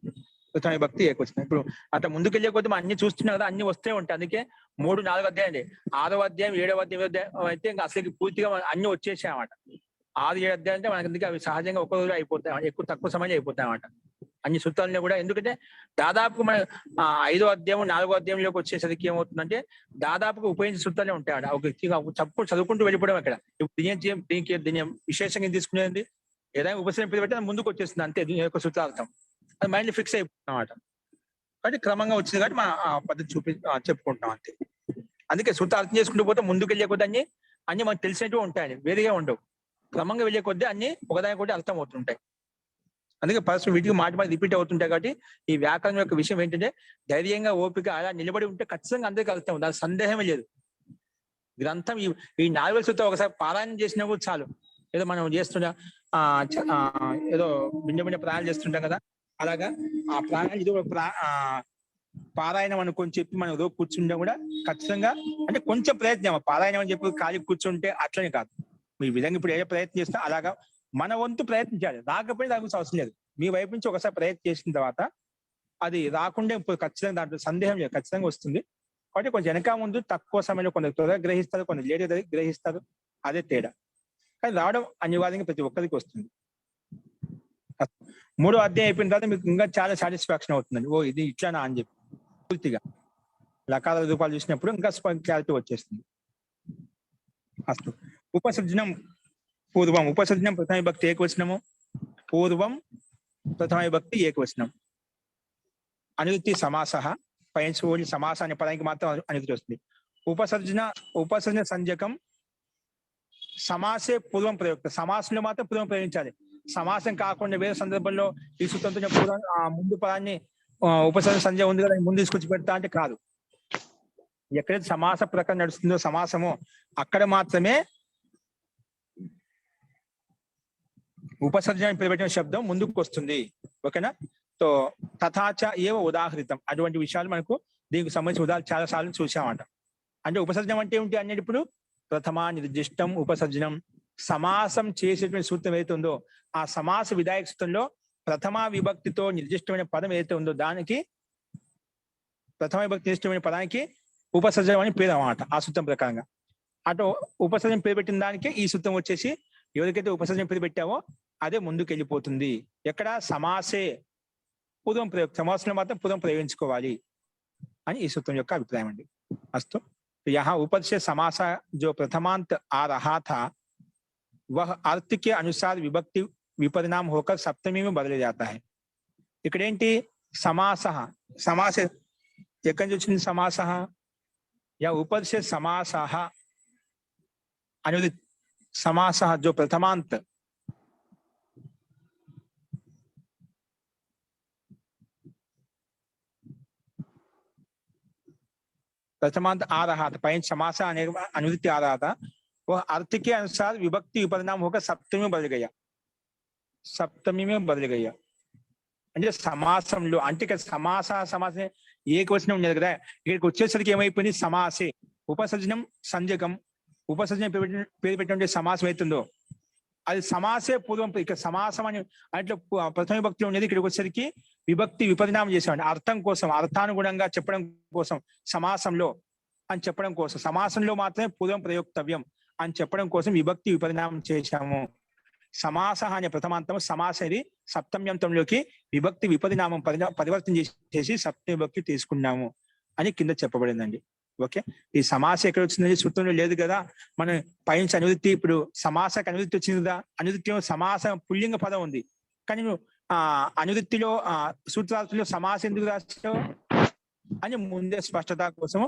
ప్రథమ విభక్తి ఏకవచనం. ఇప్పుడు అట్లా ముందుకెళ్ళే కొద్ది మనం అన్ని చూస్తున్నాం కదా, అన్ని వస్తే ఉంటాయి. అందుకే 3, 4 అధ్యాయం అండి. 6వ అధ్యాయం 7వ అధ్యాయం అయితే ఇంకా అసలు పూర్తిగా అన్ని వచ్చేసాయి అన్నమాట. 6, 7 అధ్యాయం అంటే మనకి అందుకే అవి సహజంగా ఒక్క రోజు అయిపోతాయి, ఎక్కువ తక్కువ సమయం అయిపోతాయి అన్నమాట అన్ని సూత్రాలను కూడా. ఎందుకంటే దాదాపు మన 5వ అధ్యాయం 4వ అధ్యాయంలోకి వచ్చేసరికి ఏమవుతుందంటే దాదాపుగా ఉపయోగించే సూత్రాలే ఉంటాయి అక్కడ. ఒక చదువుకుంటూ వెళ్ళిపోవడం అక్కడ. ఇప్పుడు దీని విశేషంగా తీసుకునేది ఏదైనా ఉపసర్జనం పేరు పెట్టి ముందుకు వచ్చేస్తుంది అంతే. దీని యొక్క సూత్రార్థం అది మైండ్ ఫిక్స్ అయిపోతుంది అన్నమాట. కాబట్టి క్రమంగా వచ్చింది కాబట్టి మనం ఆ పద్ధతి చెప్పుకుంటాం అంతే. అందుకే సూత్రార్థం చేసుకుంటూ పోతే ముందుకు వెళ్ళే కొద్ది అన్ని మనకు తెలిసినట్టు ఉంటాయి, వేరేగా ఉండవు. క్రమంగా వెళ్ళే కొద్దీ అన్ని ఒకదాని కొద్ది అర్థం అవుతుంటాయి. అందుకే పరస్పరం వీటికి మాట రిపీట్ అవుతుంటాయి. కాబట్టి ఈ వ్యాకరణం యొక్క విషయం ఏంటంటే ధైర్యంగా ఓపిక అలా నిలబడి ఉంటే ఖచ్చితంగా అందరికీ అర్థం, దాని సందేహమే లేదు. గ్రంథం ఈ 4 సూత్రం ఒకసారి పారాయణం చేసినా కూడా చాలు. ఏదో మనం చేస్తున్నా ఏదో భిన్న ప్రాణాలు చేస్తుంటాం కదా, అలాగా ఆ ప్రాణాలు ఇది పారాయణం అనుకొని చెప్పి మనం ఏదో కూర్చుంటే కూడా ఖచ్చితంగా, అంటే కొంచెం ప్రయత్నం, పారాయణం అని చెప్పి ఖాళీ కూర్చుంటే అట్లనే కాదు. మీ విధంగా ఇప్పుడు ఏ ప్రయత్నం చేస్తే అలాగా మన వంతు ప్రయత్నించాలి. రాకపోయినా దాని గురించి అవసరం లేదు. మీ వైపు నుంచి ఒకసారి ప్రయత్నం చేసిన తర్వాత అది రాకుండా ఇప్పుడు ఖచ్చితంగా దాంట్లో సందేహం లేదు, ఖచ్చితంగా వస్తుంది. కాబట్టి కొంచెం వెనక ముందు తక్కువ సమయంలో కొందరు త్వరగా గ్రహిస్తారు, కొందరు లేట్ గ్రహిస్తారు, అదే తేడా. కానీ రావడం అనివార్యంగా ప్రతి ఒక్కరికి వస్తుంది. 3వ అధ్యాయం అయిపోయిన తర్వాత మీకు ఇంకా చాలా సాటిస్ఫాక్షన్ అవుతుందండి. ఓ ఇది ఇట్లానా అని చెప్పి పూర్తిగా లకాల రూపాలు చూసినప్పుడు ఇంకా క్లారిటీ వచ్చేస్తుంది. అస్తు ఉపసర్జనం పూర్వం, ఉపసర్జనం ప్రథమ విభక్తి ఏకవచనము, పూర్వం ప్రథమ విభక్తి ఏకవచనం. అనువృత్తి సమాస, పైన ఓన్లీ సమాస అనే పదానికి మాత్రం అనువృత్తి వస్తుంది. ఉపసర్జన సంజ్ఞకం సమాసే పూర్వం ప్రయుక్త, సమాసంలో మాత్రం పూర్వం ప్రయోగించాలి. సమాసం కాకుండా వేరే సందర్భంలో ఈ సూత్రంతో పూర్వం ముందు పదాన్ని ఉపసర్జన సంధ్య ఉంది కదా ముందు తీసుకొచ్చి పెడతా అంటే కాదు. ఎక్కడైతే సమాస ప్రకారం నడుస్తుందో సమాసమో అక్కడ మాత్రమే ఉపసర్జన పెట్టిన శబ్దం ముందుకు వస్తుంది. ఓకేనా? సో తథాచ ఏవ ఉదాహరితం, అటువంటి విషయాలు మనకు దీనికి సంబంధించిన ఉదాహరణ చాలా సార్లు చూసామంట. అంటే ఉపసర్జనం అంటే ఏమిటి అనేది ఇప్పుడు ప్రథమా నిర్దిష్టం ఉపసర్జనం, సమాసం చేసేటువంటి సూత్రం ఏదైతే ఉందో ఆ సమాస విధాయక సూత్రంలో ప్రథమా విభక్తితో నిర్దిష్టమైన పదం ఏదైతే ఉందో దానికి ప్రథమ విభక్తి నిర్దిష్టమైన పదానికి ఉపసర్జనం అని పేరు అన్నమాట ఆ సూత్రం ప్రకారంగా. అటు ఉపసర్జనం పేరు పెట్టిన దానికే ఈ సూత్రం వచ్చేసి ఎవరికైతే ఉపసర్జనం పేరు పెట్టావో అదే ముందుకు వెళ్ళిపోతుంది. ఎక్కడ సమాసే పూర్వం ప్రయోగ, సమాసంలో మాత్రం పూర్వం ప్రయోగించుకోవాలి అని ఈ సూత్రం యొక్క అభిప్రాయం అండి. అస్తు यहाँ ऊपर से समासा जो प्रथमांत आ रहा था वह अर्थ के अनुसार विभक्ति विपरिणाम होकर सप्तमी में बदल जाता है. इकड़ेंटी समासः, समास ఎక్కడి నుంచి వచ్చింది సమాసः? या ऊपर से समासः అనేది समासः जो प्रथमांत प्रथमांत आ रहा था, पहले समास अनुवृत्ति आ रहा था, वह अर्थ के अनुसार विभक्ति विपरिणाम होकर सप्तमी में बदल गया. सप्तमी में बदल गया అంటే సమాసంలో అంటే ఇక్కడ సమాసే ఏకవచనం ఉండేది కదా, ఇక్కడికి వచ్చేసరికి ఏమైపోయింది సమాసే ఉపసర్జనం సంజ్ఞకం, ఉపసర్జనం పేరు పెట్టిన సమాసం అవుతుందో అది సమాసే పూర్వం. ఇక్కడ సమాసం అని అంటే ప్రథమ విభక్తిలో ఉండేది, ఇక్కడికి వచ్చేసరికి విభక్తి విపరిణామం చేసామండి అర్థం కోసం, అర్థానుగుణంగా చెప్పడం కోసం, సమాసంలో అని చెప్పడం కోసం, సమాసంలో మాత్రమే పూర్వం ప్రయోక్తవ్యం అని చెప్పడం కోసం విభక్తి విపరిణామం చేశాము. సమాస అనే ప్రథమాంతం సమాసది సప్తమ్యంతంలోకి విభక్తి విపరిణామం పరివర్తన చేసి సప్తమి విభక్తి తీసుకున్నాము అని కింద చెప్పబడిందండి. ఓకే, ఈ సమాస ఎక్కడ వచ్చిందని సూత్రంలో లేదు కదా, మనం పైన అనువృత్తి ఇప్పుడు సమాసకు అనువృత్తి వచ్చింది కదా, అనువృత్తిలో సమాస పుల్లింగ పదం ఉంది కానీ అనువృత్తిలో సూత్రార్థంలో సమాసం ఎందుకు రాశావు అని ముందే స్పష్టత కోసం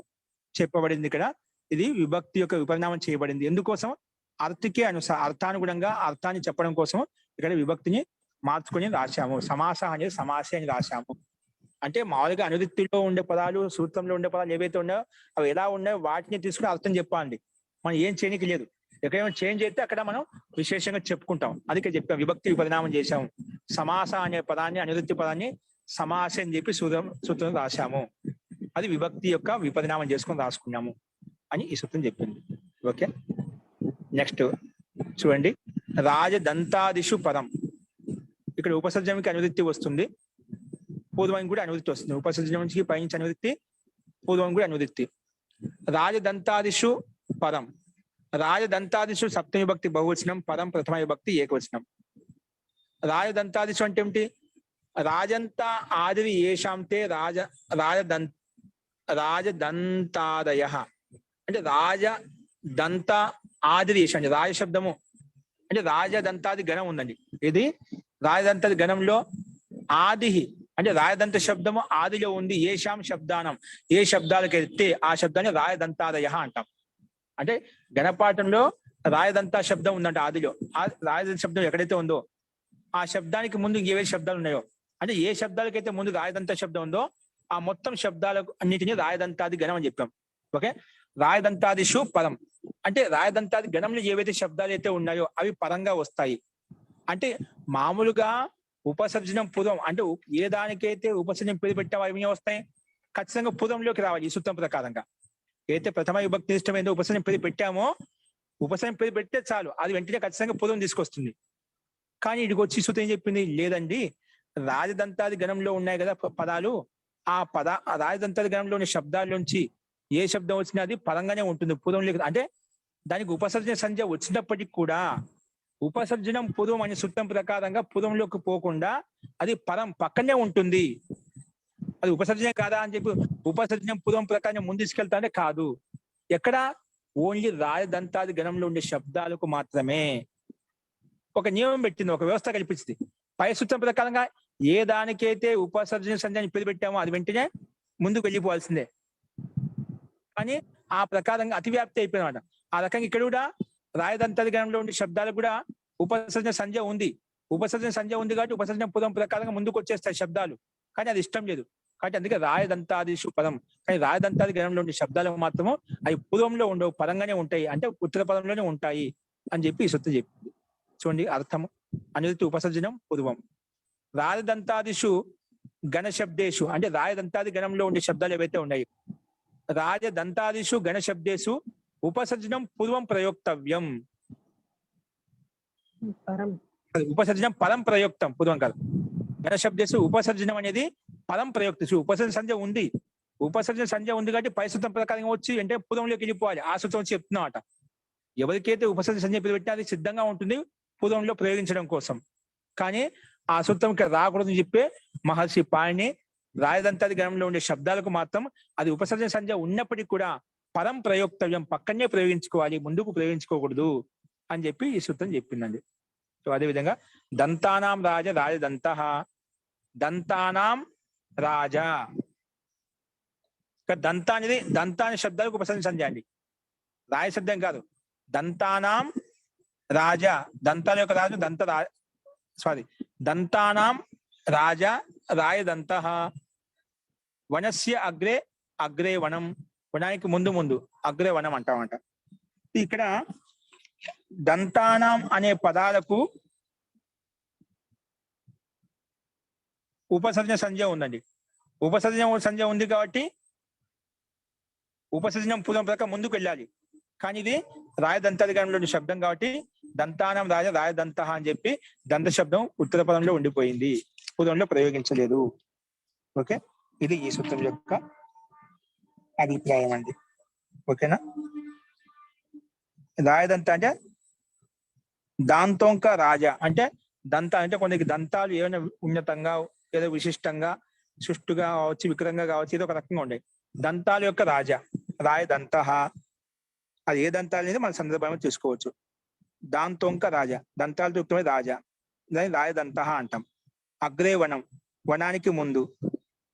చెప్పబడింది. ఇక్కడ ఇది విభక్తి యొక్క విపరిణామం చేయబడింది. ఎందుకోసం? అర్థకే అర్థానుగుణంగా అర్థాన్ని చెప్పడం కోసం ఇక్కడ విభక్తిని మార్చుకొని రాశాము. సమాస అనేది సమాసే అని రాశాము. అంటే మామూలుగా అనువృత్తిలో ఉండే పదాలు, సూత్రంలో ఉండే పదాలు ఏవైతే ఉన్నాయో అవి ఎలా ఉన్నాయో వాటిని తీసుకుని అర్థం చెప్పాలి. మనం ఏం చేయనికి లేదు. ఎక్కడైనా చేంజ్ అయితే అక్కడ మనం విశేషంగా చెప్పుకుంటాం. అందుకే చెప్పాం విభక్తి విపరిణామం చేశాము. సమాస అనే పదాన్ని అనువృత్తి పదాన్ని సమాస అని చెప్పి సూత్రం రాశాము. అది విభక్తి యొక్క విపరిణామం చేసుకొని రాసుకున్నాము అని ఈ సూత్రం చెప్పింది. ఓకే, నెక్స్ట్ చూడండి, రాజదంతాదిషు పదం. ఇక్కడ ఉపసర్జనకి అనువృత్తి వస్తుంది, పూర్వం కూడా అనువృత్తి వస్తుంది. ఉపసర్జనకి పైనుంచి అనువృత్తి, పూర్వం కూడా అనువృత్తి. రాజదంతాదిషు పదం. రాజదంతాదిషు సప్తమి విభక్తి బహువచనం, పదం ప్రథమ విభక్తి ఏకవచనం. రాజదంతాదిషు అంటే ఏమిటి? రాజంత ఆదివి ఏషాంతే రాజదంతాదయ అంటే రాజదంత ఆదిరి ఏష అంటే రాజశబ్దము అంటే రాజదంతాది గణం ఉందండి. ఇది రాజదంతాది గణంలో ఆదిహి అంటే రాజదంత శబ్దము ఆదిలో ఉంది. ఏషాం శబ్దానం, ఏ శబ్దాలకు ఎత్తే ఆ శబ్దాన్ని రాజదంతాదయ అంటాం. అంటే గణపాఠంలో రాజదంత శబ్దం ఉందంటే ఆదిలో, ఆ రాజదంత శబ్దం ఎక్కడైతే ఉందో ఆ శబ్దానికి ముందు ఏవే శబ్దాలు ఉన్నాయో అంటే ఏ శబ్దాలకైతే ముందు రాజదంత శబ్దం ఉందో ఆ మొత్తం శబ్దాలకు అన్నిటినీ రాజదంతాది గణం అని చెప్పాం. ఓకే, రాజదంతాదిషు పదం అంటే రాజదంతాది గణంలో ఏవైతే శబ్దాలు అయితే ఉన్నాయో అవి పరంగా వస్తాయి. అంటే మామూలుగా ఉపసర్జనం పూర్వం అంటే ఏ దానికైతే ఉపసర్జనం పేరు పెట్టావో అవి వస్తాయి ఖచ్చితంగా పూర్వంలోకి రావాలి. ఈ సూత్రం ప్రకారంగా అయితే ప్రథమ విభక్తి ఇష్టమైందో ఉపసర్జనం పేరు పెట్టామో ఉపసర్జనం పేరు పెడితే చాలు, అది వెంటనే ఖచ్చితంగా పూర్వం తీసుకొస్తుంది. కానీ ఇడికి వచ్చి సూత్రం ఏం చెప్పింది? లేదండి, రాజదంతాది గణంలో ఉన్నాయి కదా పదాలు, ఆ రాజదంతాది గణంలో ఉన్న శబ్దాల్లోంచి ఏ శబ్దం వచ్చినా అది పరంగానే ఉంటుంది, పూర్వం లేదు. అంటే దానికి ఉపసర్జన సంజ్ఞ వచ్చినప్పటికీ కూడా ఉపసర్జనం పూర్వం అనే సూత్రం ప్రకారంగా పూర్వంలోకి పోకుండా అది పరం పక్కనే ఉంటుంది. అది ఉపసర్జన కాదా అని చెప్పి ఉపసర్జనం పూర్వం ప్రకారం ముందు తీసుకెళ్తానే కాదు. ఎక్కడ? ఓన్లీ రాజదంతాది గణంలో ఉండే శబ్దాలకు మాత్రమే ఒక నియమం పెట్టింది, ఒక వ్యవస్థ కల్పించింది. పై సూత్రం ప్రకారంగా ఏ దానికైతే ఉపసర్జన సంజ్ఞ పేరు పెట్టామో అది వెంటనే ముందుకు వెళ్ళిపోవాల్సిందే. కానీ ఆ ప్రకారంగా అతివ్యాప్తి అయిపోయినమాట. ఆ రకంగా ఇక్కడ కూడా రాయదంతాది గణంలో ఉండే శబ్దాలకు కూడా ఉపసర్జన సంజ్ఞ ఉంది. ఉపసర్జన సంజ్ఞ ఉంది కాబట్టి ఉపసర్జన పదం ప్రకారంగా ముందుకు వచ్చేస్తాయి శబ్దాలు, కానీ అది ఇష్టం లేదు. కాబట్టి అందుకే రాయదంతాదిషు పదం. కానీ రాయదంతాది గణంలో ఉండే శబ్దాలు మాత్రము అవి పూర్వంలో ఉండవు, పరంగానే ఉంటాయి, అంటే ఉత్తర పదంలోనే ఉంటాయి అని చెప్పి ఈ సూత్రం చెప్పింది. చూడండి అర్థము. అనుదిత ఉపసర్జనం పూర్వం. రాజదంతాదిషు గణ శబ్దేషు అంటే రాయదంతాది గణంలో ఉండే శబ్దాలు ఏవైతే ఉన్నాయి, రాజదంతాదిషు గణ శబ్దేషు ఉపసర్జనం పూర్వం ప్రయోక్తవ్యం. ఉపసర్జనం పరం ప్రయోక్తం, పూర్వం కాదు. గణ శబ్దేషు ఉపసర్జనం అనేది పరం ప్రయోక్త. ఉపసర్జన సంజ్ఞ ఉంది, ఉపసర్జన సంజ్ఞ ఉంది కాబట్టి పై సూత్రం ప్రకారంగా వచ్చి అంటే పూర్వంలోకి వెళ్ళిపోవాలి. ఆ సూత్రం వచ్చి చెప్తున్నమాట. ఎవరికైతే ఉపసర్జన సంజ్ఞ పెట్టినా అది సిద్ధంగా ఉంటుంది పూర్వంలో ప్రయోగించడం కోసం. కానీ ఆ సూత్రం ఇక్కడ రాకూడదని చెప్పే మహర్షి పాణిని రాయదంతాది గణంలో ఉండే శబ్దాలకు మాత్రం అది ఉపసర్జన సంజ్ఞ ఉన్నప్పటికీ కూడా పరం ప్రయోక్తవ్యం, పక్కనే ప్రయోగించుకోవాలి, ముందుకు ప్రయోగించుకోకూడదు అని చెప్పి ఈ సూత్రం చెప్పిందండి. సో అదేవిధంగా దంతానాం రాజ రాజదంత, దంతానాం రాజా. దంత అనేది దంత అనే శబ్దాలకు ఉపసర్జన సంజ్ఞ అండి, రాయ శబ్దం కాదు. దంతానాం రాజా, దంతాల యొక్క రాజు దంతానాం రాజా రాయదంత, వనస్య అగ్రే అగ్రే వనం, వనానికి ముందు అగ్రే వనం అంటామంట. ఇక్కడ దంతానాం అనే పదాలకు ఉపసర్జన సంజ్ఞ ఉందండి. ఉపసర్జన సంజ్ఞ ఉంది కాబట్టి ఉపసర్జనం పూర్వం ప్రకారం ముందుకు వెళ్ళాలి. కానీ ఇది రాయదంతాది గణంలోని శబ్దం కాబట్టి దంతానం రాజ రాయదంత అని చెప్పి దంత శబ్దం ఉత్తర పదంలో ఉండిపోయింది, పూర్వంలో ప్రయోగించలేదు. ఓకే, ఇది ఈ సూత్రం యొక్క అభిప్రాయం అండి. ఓకేనా. రాయదంత అంటే దాంతోంక రాజ అంటే దంత అంటే కొన్ని దంతాలు ఏమైనా ఉన్నతంగా ఏదో విశిష్టంగా సుష్టుగా కావచ్చు, వికరంగా కావచ్చు, ఏదో ఒక రకంగా ఉండే దంతాల యొక్క రాజా రాయదంత. అది ఏ దంతాలు అనేది మన సందర్భంగా చూసుకోవచ్చు. దాంతోంక రాజా, దంతాలతో యుక్తమైన రాజా, దాన్ని రాయదంత అంటాం. అగ్రే వనం, వనానికి ముందు.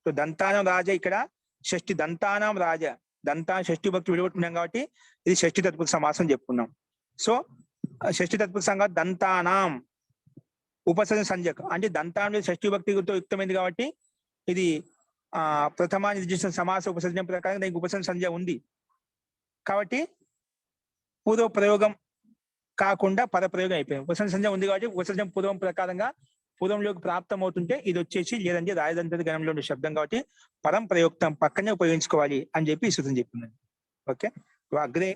సో దంతానం రాజా ఇక్కడ షష్ఠి, దంతానం రాజా, దంతా షష్ఠి భక్తి విడగొట్టుకున్నాం కాబట్టి ఇది షష్ఠి తత్పురుష సమాసం చెప్పుకున్నాం. సో షష్ఠి తత్పురుష సంఘం దంతానాం ఉపసర్జన సంజ్ఞక అంటే దంతానం షష్ఠి భక్తితో యుక్తమైంది కాబట్టి ఇది ప్రథమా నిర్దిష్ట సమాస ఉపసర్జన ప్రకారం దానికి ఉపసర్జన సంజ్ఞ ఉంది కాబట్టి పూర్వ ప్రయోగం కాకుండా పదప్రయోగం అయిపోయింది. ఉపసర్జన సంజ్ఞ ఉంది కాబట్టి ఉపసర్జన పూర్వం ప్రకారంగా పూర్వంలోకి ప్రాప్తం అవుతుంటే ఇది వచ్చేసి లేదంటే రాయదంతాది గణంలో ఉండే శబ్దం కాబట్టి పరం ప్రయోక్తం, పక్కనే ఉపయోగించుకోవాలి అని చెప్పి ఈ సూత్రం చెప్పింది. ఓకే, అగ్రే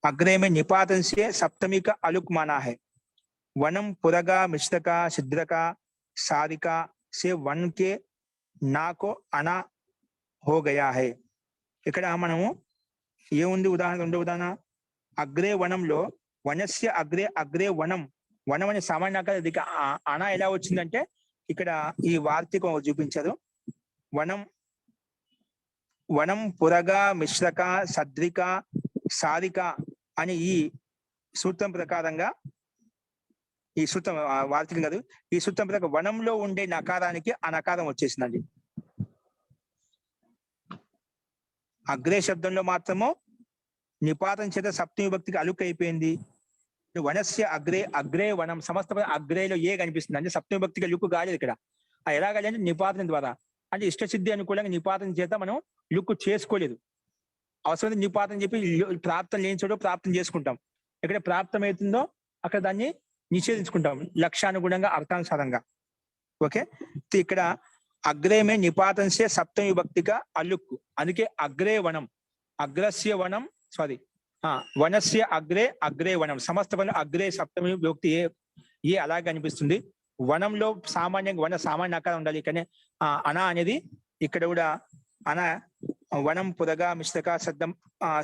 अग्रे में निपातन से सप्तमी का अलुक माना है। वनम पुरगा मिश्रका सिद्रका सारिका से वन के ना को अना हो गया है। ఇక్కడ మనము ఏముంది ఉదాహరణ, రెండో ఉదాహరణ అగ్రే వనంలో వనస్య అగ్రే అగ్రే వనం, వనం అనే సామాన్య అన ఎలా వచ్చిందంటే ఇక్కడ ఈ వార్తికం చూపించారు. వనం వనం పురగా మిశ్రక సద్రిక సారిక అని ఈ సూత్రం ప్రకారంగా, ఈ సూత్రం వార్తికం కాదు, ఈ సూత్రం ప్రకారం వనంలో ఉండే నకారానికి అనకారం వచ్చేసిందండి. అగ్రే శబ్దంలో మాత్రము నిపాతం చేత సప్తమి భక్తికి అలుక్ అయిపోయింది. వనస్య అగ్రే అగ్రే వనం, సమస్త అగ్రేలో ఏ కనిపిస్తుంది అంటే సప్తమి భక్తికి లుక్ కాలేదు ఇక్కడ. ఎలా కాలేదు అంటే నిపాతం ద్వారా, అంటే ఇష్టసిద్ధి అనుకూలంగా నిపాతం చేత మనం లుక్ చేసుకోలేదు. అవసరం నిపాతం చెప్పి ప్రాప్తం లేని చోట ప్రాప్తం చేసుకుంటాం. ఎక్కడ ప్రాప్తం అవుతుందో అక్కడ దాన్ని నిషేధించుకుంటాం లక్ష్యానుగుణంగా అర్థానుసారంగా. ఓకే, ఇక్కడ అగ్రేమే నిపాతంసే సప్తమి విభక్తిగా అల్లుక్కు, అందుకే అగ్రే వనం, అగ్రస్య వనం వనస్య అగ్రే అగ్రే వనం, సమస్త వనం అగ్రే సప్తమి విభక్తి ఏ అలాగే అనిపిస్తుంది. వనంలో సామాన్యంగా వన సామాన్య ఆకారం ఉండాలి, కానీ అన అనేది ఇక్కడ కూడా అన వనం పురగా మిశ్రక శబ్దం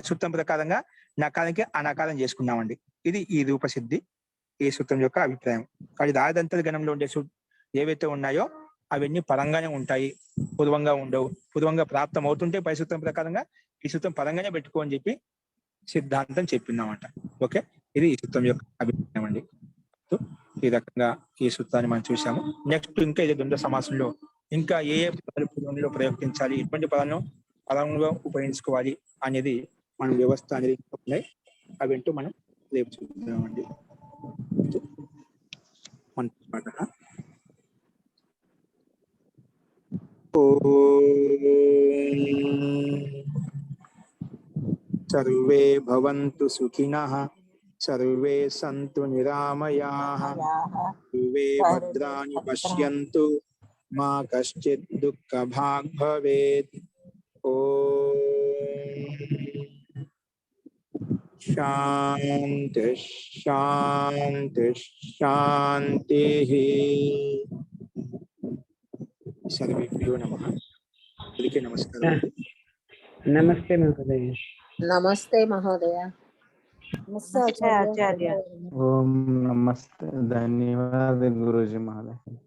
సూత్రం ప్రకారంగా నకారానికి అనకారం చేసుకున్నామండి. ఇది ఈ రూపసిద్ధి ఈ సూత్రం యొక్క అభిప్రాయం. కానీ రాయదంతాది గణంలో ఉండే ఏవైతే ఉన్నాయో అవన్నీ పరంగానే ఉంటాయి, పూర్వంగా ఉండవు. పూర్వంగా ప్రాప్తం అవుతుంటే పై సూత్రం ప్రకారంగా ఈ సూత్రం పరంగానే పెట్టుకో అని చెప్పి సిద్ధాంతం చెప్పిందామంట. ఓకే, ఇది ఈ సూత్రం యొక్క అభిప్రాయం అండి. ఈ రకంగా ఈ సూత్రాన్ని మనం చూసాము. నెక్స్ట్ ఇంకా ఇది ద్వంద్వ సమాసంలో ఇంకా ఏ ఏ పదాలు పూర్వంలో ప్రయోగించాలి, ఎటువంటి పదాలను పదంగా ఉపయోగించుకోవాలి అనేది మన వ్యవస్థ అనేది ఉన్నాయి. అవేంటో మనం రేపు చూద్దామండి. మంచి పాట. सर्वे भवन्तु सुखिनः, सर्वे सन्तु निरामयाः, सर्वे भद्राणि पश्यन्तु, मा कश्चित् दुःखभाग् भवेत्। ॐ शान्ति शान्ति शान्तिः। सर्वेभ्यो नमः। అందరికీ నమస్కారం. నమస్తే మహోదయ. नमस्ते महोदय। నమస్తే ఆచార్య. ओम नमस्ते, धन्यवाद गुरुजी महाराज।